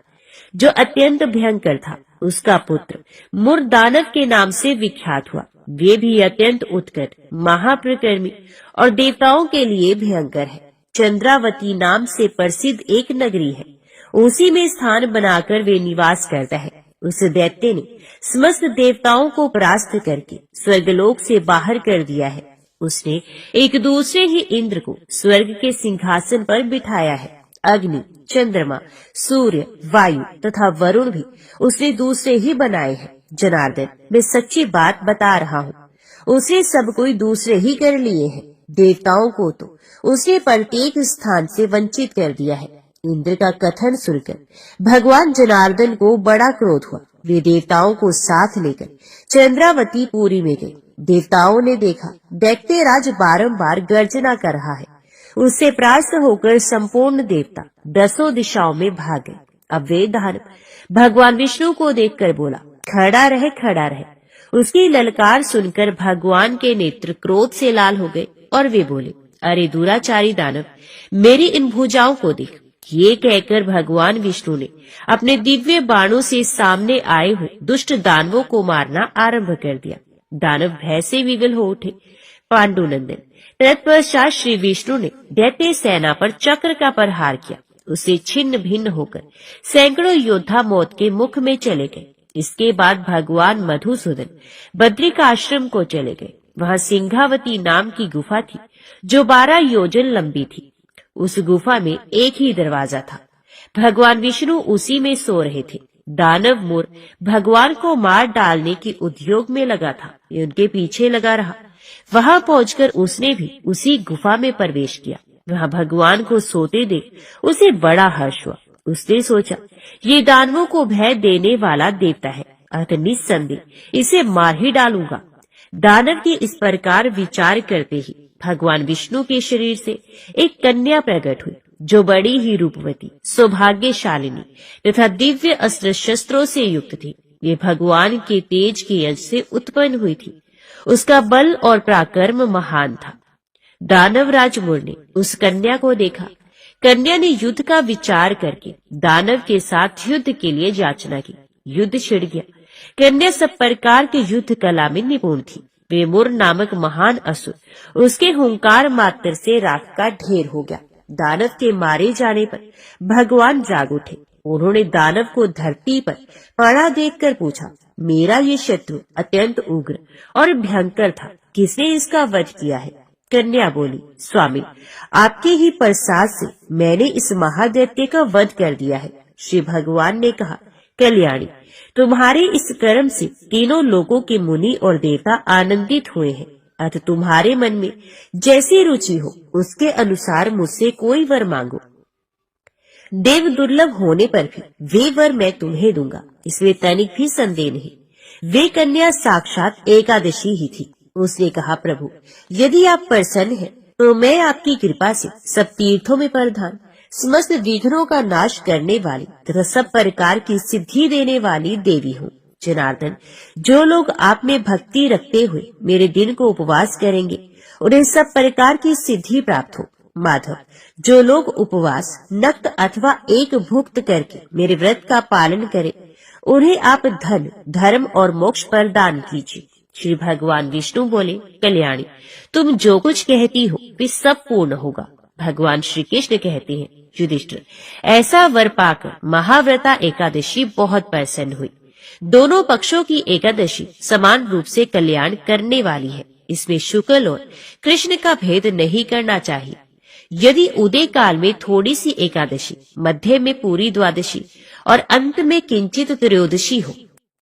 जो अत्यंत भयंकर था। उसका पुत्र मुर दानव के नाम से विख्यात हुआ। वे भी अत्यंत उत्कट, महाप्रकर्मी और देवताओं के लिए भयंकर है। चंद्रावती नाम से प्रसिद्ध एक नगरी है, उसी में स्थान बनाकर वे निवास करता है। उस दैत्य ने समस्त देवताओं को परास्त करके स्वर्गलोक से बाहर कर दिया है। उसने एक दूसरे ही इंद्र को स्वर्ग के सिंहासन पर बिठाया है। अग्नि, चंद्रमा, सूर्य, वायु तथा वरुण भी उसने दूसरे ही बनाए हैं। जनार्दन, मैं सच्ची बात बता रहा हूँ, उसने सब कोई दूसरे ही कर लिए हैं। देवताओं को तो उसने प्रत्येक स्थान से वंचित कर दिया है। इंद्र का कथन सुनकर भगवान जनार्दन को बड़ा क्रोध हुआ। वे देवताओं को साथ लेकर चंद्रावती पुरी में गए। देवताओं ने देखा दैत्यराज बारंबार गर्जना कर रहा है। उससे परास्त होकर संपूर्ण देवता 10 दिशाओं में भाग गए। अब वे दानव भगवान विष्णु को देखकर बोला, खड़ा रहे, खड़ा रहे। उसकी ललकार सुनकर भगवान के नेत्र क्रोध से लाल हो गए और वे बोले, अरे दुराचारी दानव, मेरी इन भुजाओं को देख। ये कहकर भगवान विष्णु ने अपने दिव्य बाणों से सामने आए हुए दुष्ट दानवों को मारना आरंभ कर दिया। दानव भय से विवल हो उठे। पांडुनंदन, तत्पश्चात श्री विष्णु ने दैत्य सेना पर चक्र का प्रहार किया। उसे छिन्न भिन्न होकर सैकड़ों योद्धा मौत के मुख में चले गए। इसके बाद भगवान मधुसूदन बद्रिकाश्रम को चले गए। वहां सिंहावती नाम की गुफा थी जो 12 योजन लंबी थी। उस गुफा में एक ही दरवाजा था। भगवान विष्णु उसी में सो रहे थे। दानव मोर भगवान को मार डालने के उद्योग में लगा था। ये उनके पीछे लगा रहा। वहां पहुंचकर उसने भी उसी गुफा में प्रवेश किया। वहां भगवान को सोते देख उसे बड़ा हर्ष हुआ। उसने सोचा, ये दानवों को भय देने वाला देवता है, अतः निस्संदेह इसे मार ही डालूंगा। दानव के इस प्रकार विचार करते ही भगवान विष्णु के शरीर से एक कन्या प्रकट हुई, जो बड़ी ही रूपवती, सौभाग्यशालिनी तथा दिव्य अस्त्र शस्त्रों से युक्त थी। ये भगवान के तेज के अंश से उत्पन्न हुई थी। उसका बल और पराक्रम महान था। दानवराज मुर ने उस कन्या को देखा। कन्या ने युद्ध का विचार करके दानव के साथ युद्ध के लिए याचना की। युद्ध छिड़ गया। कन्या सब प्रकार के युद्ध कला में निपुण थी। वे मुर नामक महान असुर उसके हुंकार मात्र से राख का ढेर हो गया। दानव के मारे जाने पर भगवान जाग उठे। उन्होंने दानव को धरती पर पड़ा देखकर पूछा, मेरा ये शत्रु अत्यंत उग्र और भयंकर था, किसने इसका वध किया है? कन्या बोली, स्वामी, आपके ही प्रसाद से मैंने इस महादैत्य का वध कर दिया है। श्री भगवान ने कहा, कल्याणी, तुम्हारे इस कर्म से तीनों लोगों के मुनि और देवता आनंदित हुए हैं। अतः तुम्हारे मन में जैसी रुचि हो उसके अनुसार मुझसे कोई वर मांगो। देव दुर्लभ होने पर भी वे वर मैं तुम्हें दूंगा, इसमें तनिक भी संदेह नहीं। वे कन्या साक्षात एकादशी ही थी। उसने कहा, प्रभु, यदि आप प्रसन्न हैं तो मैं आपकी कृपा से सब तीर्थों में प्रधान, समस्त विघ्नों का नाश करने वाली तथा सब प्रकार की सिद्धि देने वाली देवी हूँ। जनार्दन, जो लोग आप में भक्ति रखते हुए मेरे दिन को उपवास करेंगे उन्हें सब प्रकार की सिद्धि प्राप्त हो। माधव, जो लोग उपवास नक्त अथवा एक भुक्त करके मेरे व्रत का पालन करें उन्हें आप धन, धर्म और मोक्ष प्रदान कीजिए। श्री भगवान विष्णु बोले, कल्याणी, तुम जो कुछ कहती हो वे सब पूर्ण होगा। भगवान श्री कृष्ण कहते हैं, युधिष्ठिर, ऐसा वर पाकर महाव्रता एकादशी बहुत प्रसन्न हुई। दोनों पक्षों की एकादशी समान रूप से कल्याण करने वाली है। इसमें शुक्ल और कृष्ण का भेद नहीं करना चाहिए। यदि उदय काल में थोड़ी सी एकादशी, मध्य में पूरी द्वादशी और अंत में किंचित त्रयोदशी हो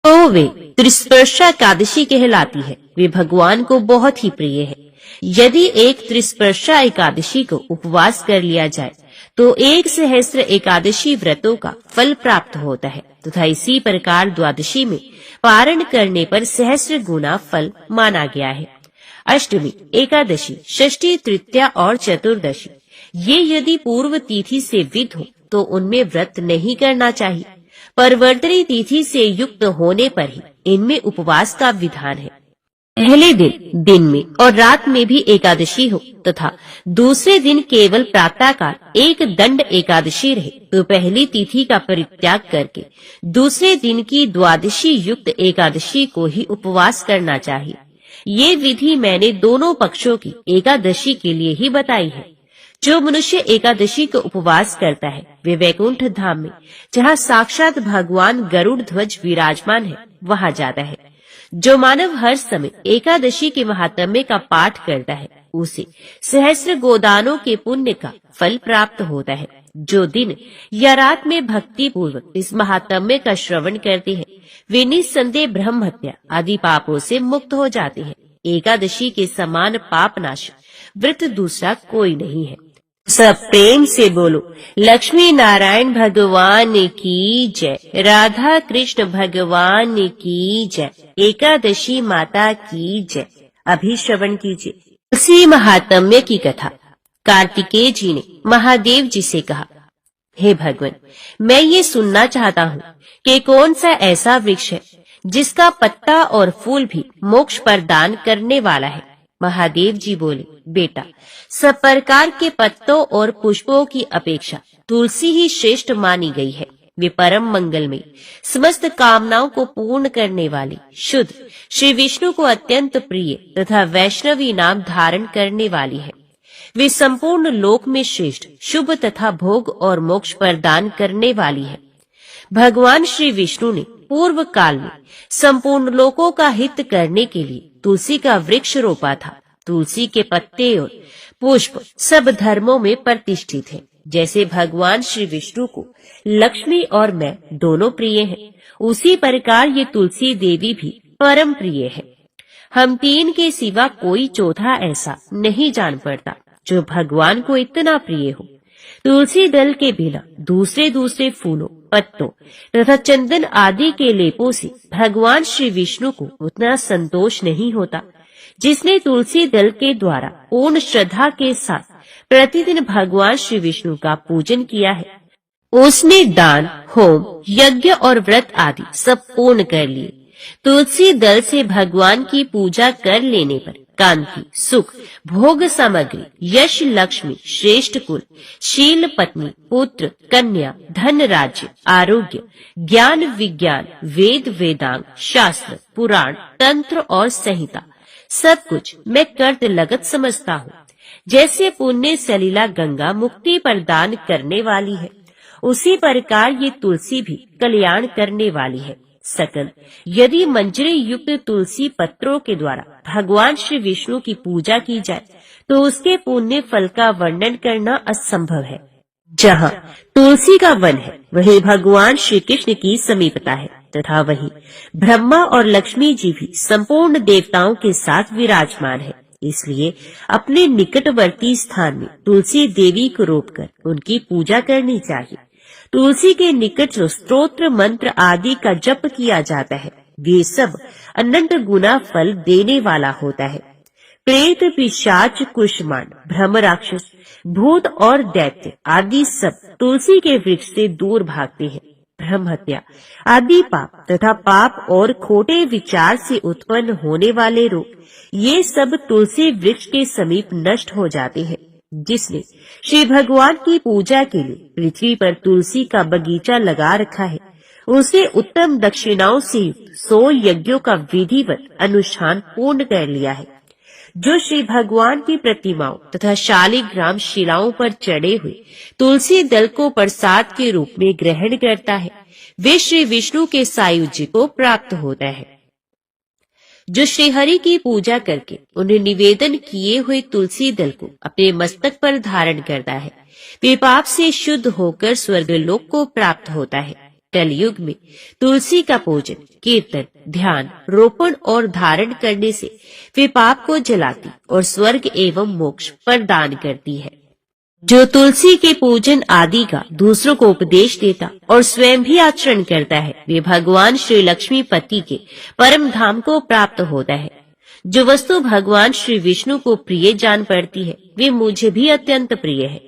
तो वे त्रिस्पर्शा एकादशी कहलाती है। वे भगवान को बहुत ही प्रिय है। यदि एक त्रिस्पर्शा एकादशी को उपवास कर लिया जाए तो 1 सहस्त्र एकादशी व्रतों का फल प्राप्त होता है तथा इसी प्रकार द्वादशी में पारण करने पर सहस्त्र गुना फल माना गया है। अष्टमी, एकादशी, षष्ठी, तृतीया और चतुर्दशी ये यदि पूर्व तिथि से विद हो तो उनमें व्रत नहीं करना चाहिए। परवर्तनी तिथि से युक्त होने पर ही इनमें उपवास का विधान है। पहले दिन में और रात में भी एकादशी हो तथा दूसरे दिन केवल प्रातःकाल एक दंड एकादशी रहे तो पहली तिथि का परित्याग करके दूसरे दिन की द्वादशी युक्त एकादशी को ही उपवास करना चाहिए। ये विधि मैंने दोनों पक्षों की एकादशी के लिए ही बताई है। जो मनुष्य एकादशी को उपवास करता है वे वैकुंठ धाम में, जहाँ साक्षात भगवान गरुड़ ध्वज विराजमान है, वहाँ जाता है। जो मानव हर समय एकादशी के महात्म्य का पाठ करता है उसे सहस्त्र गोदानों के पुण्य का फल प्राप्त होता है। जो दिन या रात में भक्ति पूर्वक इस महात्म्य का श्रवण करते हैं वे निस्संदेह ब्रह्म हत्या आदि पापों से मुक्त हो जाते हैं। एकादशी के समान पाप नाश व्रत दूसरा कोई नहीं है। सब प्रेम से बोलो, लक्ष्मी नारायण भगवान की जय, राधा कृष्ण भगवान की जय, एकादशी माता की जय। अभी श्रवण कीजिए उसी महात्म्य की कथा। कार्तिकेय जी ने महादेव जी से कहा, हे भगवान, मैं ये सुनना चाहता हूँ कि कौन सा ऐसा वृक्ष है जिसका पत्ता और फूल भी मोक्ष प्रदान करने वाला है। महादेव जी बोले, बेटा, सब प्रकार के पत्तों और पुष्पों की अपेक्षा तुलसी ही श्रेष्ठ मानी गई है। वे परम मंगलमयी, समस्त कामनाओं को पूर्ण करने वाली, शुद्ध, श्री विष्णु को अत्यंत प्रिय तथा वैष्णवी नाम धारण करने वाली है। वे संपूर्ण लोक में श्रेष्ठ, शुभ तथा भोग और मोक्ष प्रदान करने वाली है। भगवान श्री विष्णु ने पूर्व काल में संपूर्ण लोकों का हित करने के लिए तुलसी का वृक्ष रोपा था। तुलसी के पत्ते और पुष्प सब धर्मों में प्रतिष्ठित हैं। जैसे भगवान श्री विष्णु को लक्ष्मी और मैं दोनों प्रिय हैं, उसी प्रकार ये तुलसी देवी भी परम प्रिय है। हम तीन के सिवा कोई चौथा ऐसा नहीं जान पड़ता जो भगवान को इतना प्रिय हो। तुलसी दल के बिना दूसरे दूसरे फूलों, पत्तों तथा चंदन आदि के लेपों से भगवान श्री विष्णु को उतना संतोष नहीं होता। जिसने तुलसी दल के द्वारा पूर्ण श्रद्धा के साथ प्रतिदिन भगवान श्री विष्णु का पूजन किया है, उसने दान, होम, यज्ञ और व्रत आदि सब पूर्ण कर लिए। तुलसी दल से भगवान की पूजा कर लेने पर कांति, सुख, भोग सामग्री, यश, लक्ष्मी, श्रेष्ठ कुल, शील, पत्नी, पुत्र, कन्या, धन, राज्य, आरोग्य, ज्ञान, विज्ञान, वेद, वेदांग, शास्त्र, पुराण, तंत्र और संहिता सब कुछ मैं कर्त लगत समझता हूँ। जैसे पुण्य सलीला गंगा मुक्ति प्रदान करने वाली है, उसी प्रकार ये तुलसी भी कल्याण करने वाली है। सकल यदि मंजरी युक्त तुलसी पत्रों के द्वारा भगवान श्री विष्णु की पूजा की जाए तो उसके पुण्य फल का वर्णन करना असंभव है। जहाँ तुलसी का वन है वहीं भगवान श्री कृष्ण की समीपता है तथा वहीं ब्रह्मा और लक्ष्मी जी भी संपूर्ण देवताओं के साथ विराजमान है। इसलिए अपने निकटवर्ती स्थान में तुलसी देवी को रोपकर उनकी पूजा करनी चाहिए। तुलसी के निकट जो स्तोत्र मंत्र आदि का जप किया जाता है वे सब अनंत गुना फल देने वाला होता है। प्रेत, पिशाच, कुष्मांड, भ्रम राक्षस, भूत और दैत्य आदि सब तुलसी के वृक्ष से दूर भागते हैं। ब्रह्म हत्या आदि पाप तथा पाप और खोटे विचार से उत्पन्न होने वाले रोग ये सब तुलसी वृक्ष के समीप नष्ट हो जाते हैं। जिसने श्री भगवान की पूजा के लिए पृथ्वी पर तुलसी का बगीचा लगा रखा है उसे उत्तम दक्षिणाओं से 100 यज्ञों का विधिवत अनुष्ठान पूर्ण कर लिया है। जो श्री भगवान की प्रतिमाओं तथा शालिग्राम शिलाओं पर चढ़े हुए तुलसी दल को प्रसाद के रूप में ग्रहण करता है वे श्री विष्णु के सायुज्य को प्राप्त होता है। जो श्री हरि की पूजा करके उन्हें निवेदन किए हुए तुलसी दल को अपने मस्तक पर धारण करता है वे पाप से शुद्ध होकर स्वर्गलोक को प्राप्त होता है। कलयुग में तुलसी का पूजन, कीर्तन, ध्यान, रोपण और धारण करने से वे पाप को जलाती और स्वर्ग एवं मोक्ष प्रदान करती है। जो तुलसी के पूजन आदि का दूसरों को उपदेश देता और स्वयं भी आचरण करता है वे भगवान श्री लक्ष्मीपति के परम धाम को प्राप्त होता है। जो वस्तु भगवान श्री विष्णु को प्रिय जान पड़ती है वे मुझे भी अत्यंत प्रिय है।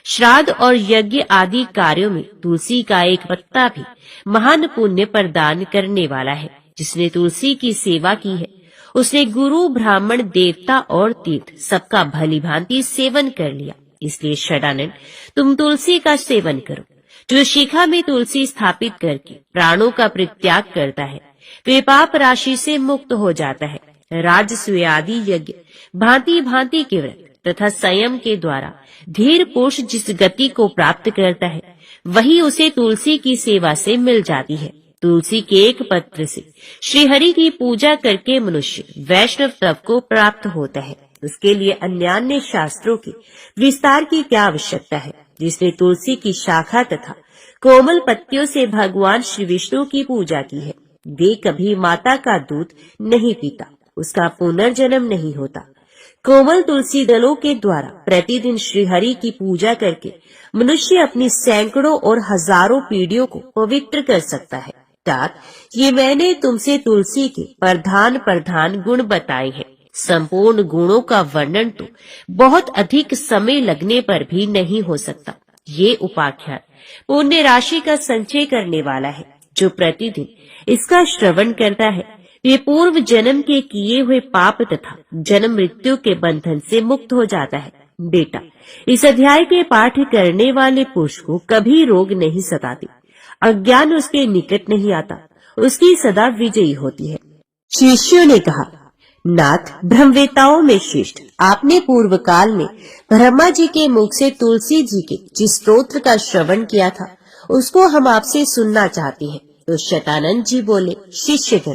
श्राद्ध और यज्ञ आदि कार्यों में तुलसी का एक पत्ता भी महान पुण्य प्रदान करने वाला है। जिसने तुलसी की सेवा की है उसने गुरु, ब्राह्मण, देवता और तीर्थ सबका भली भांति सेवन कर लिया। इसलिए षडानन तुम तुलसी का सेवन करो। जो शिखा में तुलसी स्थापित करके प्राणों का परित्याग करता है वे पाप राशि से मुक्त हो जाता है। राजसूय आदि यज्ञ, भांति भांति के व्रत तथा संयम के द्वारा धीर पुरुष जिस गति को प्राप्त करता है वही उसे तुलसी की सेवा से मिल जाती है। तुलसी के एक पत्र से श्री हरि की पूजा करके मनुष्य वैष्णव तप को प्राप्त होता है। उसके लिए अन्यान्य शास्त्रों के विस्तार की क्या आवश्यकता है। जिसने तुलसी की शाखा तथा कोमल पत्तियों से भगवान श्री विष्णु की पूजा की है, वे कभी माता का दूध नहीं पीता, उसका पुनर्जन्म नहीं होता। कोमल तुलसी दलों के द्वारा प्रतिदिन श्रीहरि की पूजा करके मनुष्य अपनी सैकड़ों और हजारों पीढ़ियों को पवित्र कर सकता है। तात, ये मैंने तुमसे तुलसी के प्रधान गुण बताए हैं। संपूर्ण गुणों का वर्णन तो बहुत अधिक समय लगने पर भी नहीं हो सकता। ये उपाख्यान पुण्य राशि का संचय करने वाला है। जो प्रतिदिन इसका श्रवण करता है, वे पूर्व जन्म के किए हुए पाप तथा जन्म मृत्यु के बंधन से मुक्त हो जाता है। बेटा, इस अध्याय के पाठ करने वाले पुरुष को कभी रोग नहीं सताते, अज्ञान उसके निकट नहीं आता, उसकी सदा विजयी होती है। शिष्यों ने कहा, नाथ, ब्रह्मवेताओं में श्रेष्ठ, आपने पूर्व काल में ब्रह्मा जी के मुख से तुलसी जी के जिस स्तोत्र का श्रवण किया था, उसको हम आपसे सुनना चाहते हैं। तो शतानंद जी बोले, शिष्यगण,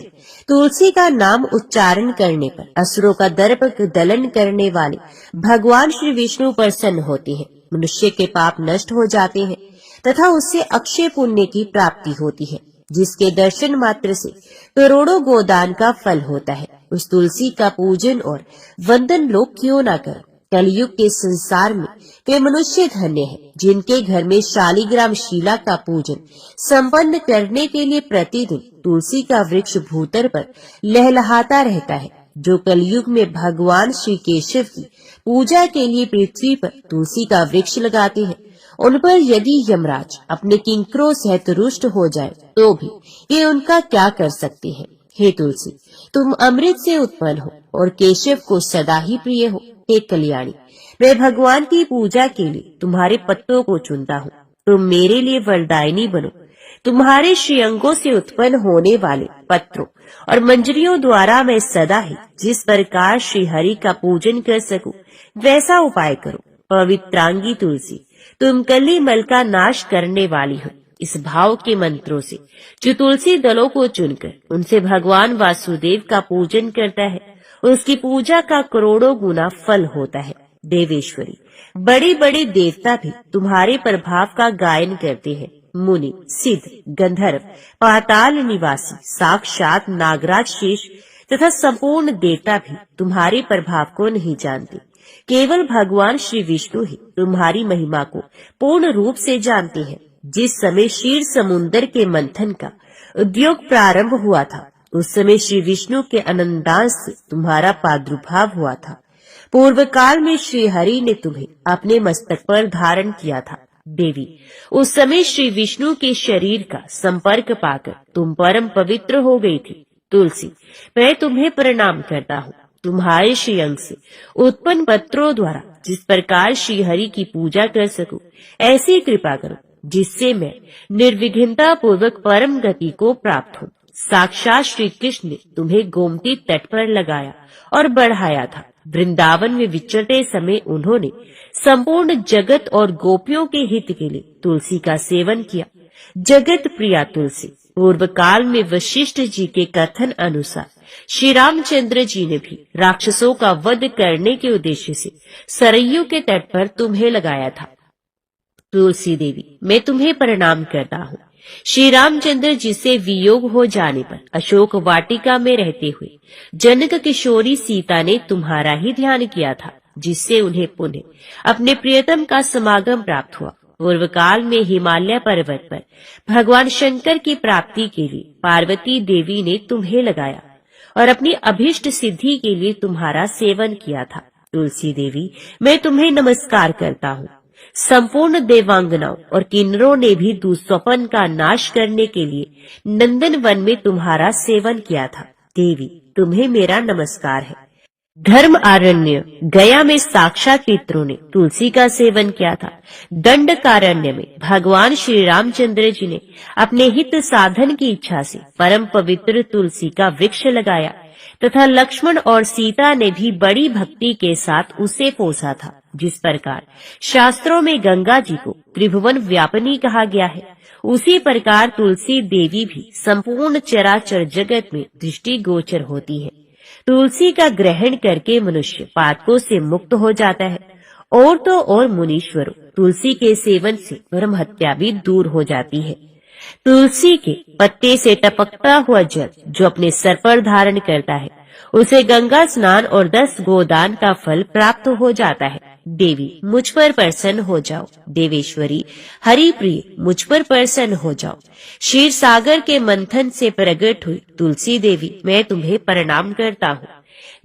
तुलसी का नाम उच्चारण करने पर असुरों का दर्प दलन करने वाले भगवान श्री विष्णु प्रसन्न होते हैं। मनुष्य के पाप नष्ट हो जाते हैं तथा उससे अक्षय पुण्य की प्राप्ति होती है, जिसके दर्शन मात्र से करोड़ों गोदान का फल होता है। उस तुलसी का पूजन और वंदन लोग क्यों न करें। कलयुग के संसार में वे मनुष्य धन्य हैं, जिनके घर में शालिग्राम शिला का पूजन संपन्न करने के लिए प्रतिदिन तुलसी का वृक्ष भूतर पर लहलहाता रहता है। जो कलयुग में भगवान श्री केशव की पूजा के लिए पृथ्वी पर तुलसी का वृक्ष लगाते हैं, उन पर यदि यमराज अपने किंकरों सहित रुष्ट हो जाए तो भी ये उनका क्या कर सकते हैं। हे तुलसी, तुम अमृत से उत्पन्न हो और केशव को सदा ही प्रिय हो। हे कल्याणी, मैं भगवान की पूजा के लिए तुम्हारे पत्तों को चुनता हूँ, तुम मेरे लिए वरदायिनी बनो। तुम्हारे श्रीअंगों से उत्पन्न होने वाले पत्रों और मंजरियों द्वारा मैं सदा ही जिस प्रकार श्री हरि का पूजन कर सकूं, वैसा उपाय करो। पवित्रांगी तुलसी, तुम कली मल का नाश करने वाली हो। इस भाव के मंत्रों से जो तुलसी दलों को चुनकर उनसे भगवान वासुदेव का पूजन करता है, उसकी पूजा का करोड़ों गुना फल होता है। देवेश्वरी, बड़े बड़े देवता भी तुम्हारे प्रभाव का गायन करते हैं। मुनि, सिद्ध, गंधर्व, पाताल निवासी, साक्षात नागराज शेष तथा संपूर्ण देवता भी तुम्हारे प्रभाव को नहीं जानते। केवल भगवान श्री विष्णु ही तुम्हारी महिमा को पूर्ण रूप से जानते हैं। जिस समय क्षीर समुन्दर के मंथन का उद्योग प्रारंभ हुआ था, उस समय श्री विष्णु के अनंतांश से तुम्हारा प्रादुर्भाव हुआ था। पूर्व काल में श्री हरि ने तुम्हें अपने मस्तक पर धारण किया था। देवी, उस समय श्री विष्णु के शरीर का संपर्क पाकर तुम परम पवित्र हो गई थी। तुलसी, मैं तुम्हें प्रणाम करता हूँ। तुम्हारे श्री अंग से उत्पन्न पत्रों द्वारा जिस प्रकार श्री हरि की पूजा कर सकूं, ऐसी कृपा करो जिससे मैं निर्विघ्नता पूर्वक परम गति को प्राप्त हूँ। साक्षात श्री कृष्ण ने तुम्हें गोमती तट पर लगाया और बढ़ाया था। वृंदावन में विचरते समय उन्होंने संपूर्ण जगत और गोपियों के हित के लिए तुलसी का सेवन किया। जगत प्रिया तुलसी, पूर्व काल में वशिष्ठ जी के कथन अनुसार श्री रामचंद्र जी ने भी राक्षसों का वध करने के उद्देश्य से सरयू के तट पर तुम्हें लगाया था। तुलसी देवी, मैं तुम्हें प्रणाम करता हूँ। श्री रामचंद्र जी से वियोग हो जाने पर अशोक वाटिका में रहते हुए जनक किशोरी सीता ने तुम्हारा ही ध्यान किया था, जिससे उन्हें पुनः अपने प्रियतम का समागम प्राप्त हुआ। पूर्व काल में हिमालय पर्वत पर भगवान शंकर की प्राप्ति के लिए पार्वती देवी ने तुम्हें लगाया और अपनी अभीष्ट सिद्धि के लिए तुम्हारा सेवन किया था। तुलसी देवी, मैं तुम्हें नमस्कार करता हूँ। संपूर्ण देवांगनाओं और किन्नरों ने भी दुस्वप्न का नाश करने के लिए नंदन वन में तुम्हारा सेवन किया था। देवी, तुम्हें मेरा नमस्कार है। धर्म आरण्य गया में साक्षात पितरों ने तुलसी का सेवन किया था। दंडकारण्य में भगवान श्री रामचंद्र जी ने अपने हित साधन की इच्छा से परम पवित्र तुलसी का वृक्ष लगाया तथा लक्ष्मण और सीता ने भी बड़ी भक्ति के साथ उसे पोसा था। जिस प्रकार शास्त्रों में गंगा जी को त्रिभुवन व्यापिनी कहा गया है, उसी प्रकार तुलसी देवी भी संपूर्ण चराचर जगत में दृष्टि गोचर होती है। तुलसी का ग्रहण करके मनुष्य पातकों से मुक्त हो जाता है और तो और मुनीश्वरों, तुलसी के सेवन से ब्रह्म हत्या भी दूर हो जाती है। तुलसी के पत्ते से टपकता हुआ जल जो अपने सर पर धारण करता है, उसे गंगा स्नान और 10 गोदान का फल प्राप्त हो जाता है। देवी मुझ पर प्रसन्न हो जाओ, देवेश्वरी हरि प्रिय मुझ पर प्रसन्न हो जाओ। क्षीर सागर के मंथन से प्रकट हुई तुलसी देवी, मैं तुम्हें प्रणाम करता हूँ।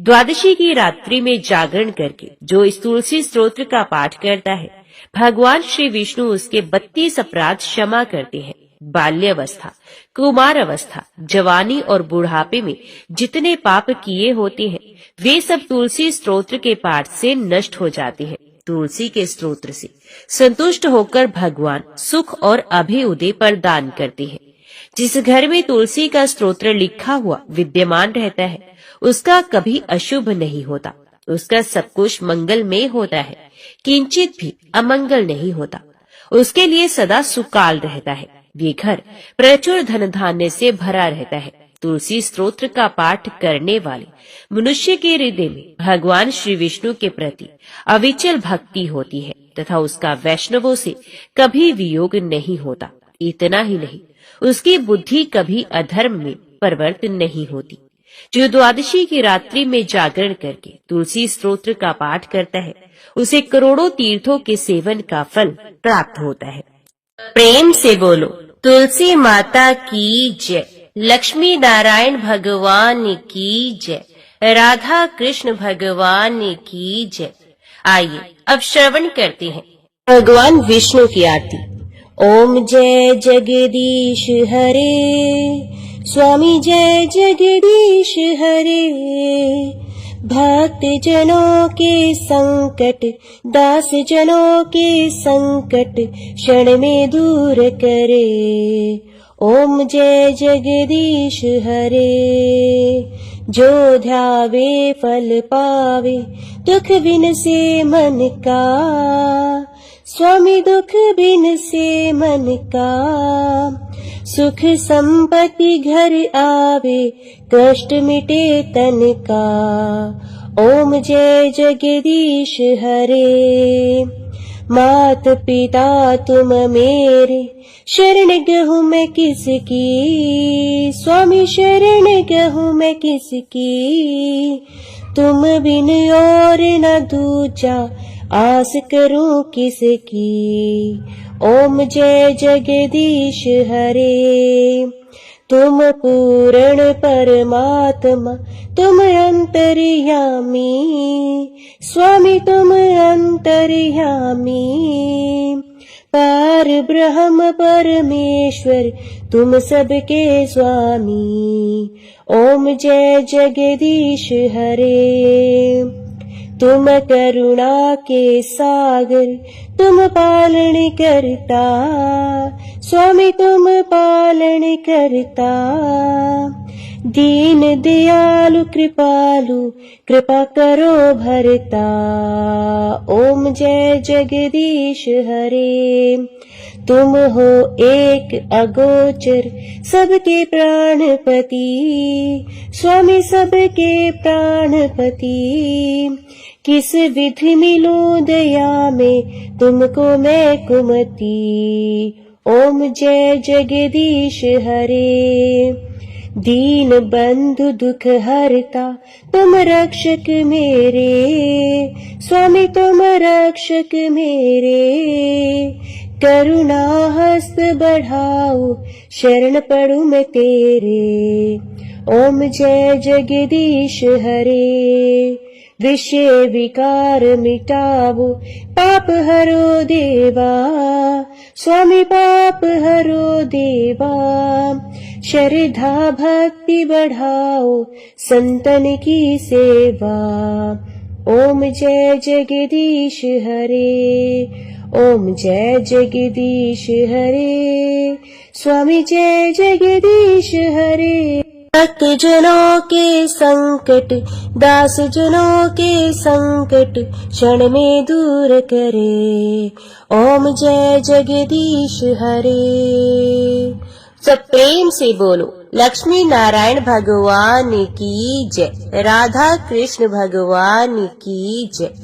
द्वादशी की रात्रि में जागरण करके जो इस तुलसी स्तोत्र का पाठ करता है, भगवान श्री विष्णु उसके 32 अपराध क्षमा करते हैं। बाल्यावस्था, कुमार अवस्था, जवानी और बुढ़ापे में जितने पाप किए होते हैं, वे सब तुलसी स्तोत्र के पाठ से नष्ट हो जाते हैं। तुलसी के स्तोत्र से संतुष्ट होकर भगवान सुख और अभ्युदय प्रदान करते हैं। जिस घर में तुलसी का स्तोत्र लिखा हुआ विद्यमान रहता है, उसका कभी अशुभ नहीं होता, उसका सब कुछ मंगलमय होता है, किंचित भी अमंगल नहीं होता। उसके लिए सदा सुकाल रहता है। वे घर प्रचुर धन धान्य से भरा रहता है। तुलसी स्तोत्र का पाठ करने वाले मनुष्य के हृदय में भगवान श्री विष्णु के प्रति अविचल भक्ति होती है तथा उसका वैष्णवों से कभी वियोग नहीं होता। इतना ही नहीं, उसकी बुद्धि कभी अधर्म में प्रवृत्त नहीं होती। जो द्वादशी की रात्रि में जागरण करके तुलसी स्तोत्र का पाठ करता है, उसे करोड़ों तीर्थों के सेवन का फल प्राप्त होता है। प्रेम से बोलो तुलसी माता की जय, लक्ष्मी नारायण भगवान की जय, राधा कृष्ण भगवान की जय। आइए अब श्रवण करते हैं भगवान विष्णु की आरती। ओम जय जगदीश हरे, स्वामी जय जगदीश हरे। भक्त जनों के संकट, दास जनों के संकट क्षण में दूर करे। ओम जय जगदीश हरे। जो ध्यावे फल पावे, दुख बिन से मन का, स्वामी दुख बिन से मन का। सुख संपत्ति घर आवे, कष्ट मिटे तन का। ओम जय जगदीश हरे। मात पिता तुम मेरे, शरण गहूँ मैं किसकी, स्वामी शरण गहूँ मैं किसकी। तुम बिन और न दूजा, आस करूं किसकी। ओम जय जगदीश हरे। तुम पूर्ण परमात्मा, तुम अंतर्यामी, स्वामी तुम अंतर्यामी। पार ब्रह्म परमेश्वर, तुम सबके स्वामी। ओम जय जगदीश हरे। तुम करुणा के सागर, तुम पालन करता, स्वामी तुम पालन करता। दीन दयालु कृपालु, कृपा करो भरता। ओम जय जगदीश हरे। तुम हो एक अगोचर, सबके प्राणपति, स्वामी सबके प्राणपति। किस विधि मिलूं दया में, तुमको मैं कुमति। ओम जय जगदीश हरे। दीन बंधु दुख हरता, तुम रक्षक मेरे, स्वामी तुम रक्षक मेरे। करुणा हस्त बढ़ाओ, शरण पड़ूं मैं तेरे। ओम जय जगदीश हरे। विषय विकार मिटावो, पाप हरो देवा, स्वामी पाप हरो देवा। श्रद्धा भक्ति बढ़ाओ, संतन की सेवा। ओम जय जगदीश हरे। ओम जय जगदीश हरे। स्वामी जय जगदीश हरे। भक्त जनों के संकट, दास जनों के संकट क्षण में दूर करे। ओम जय जगदीश हरे। सब प्रेम से बोलो लक्ष्मी नारायण भगवान की जय, राधा कृष्ण भगवान की जय।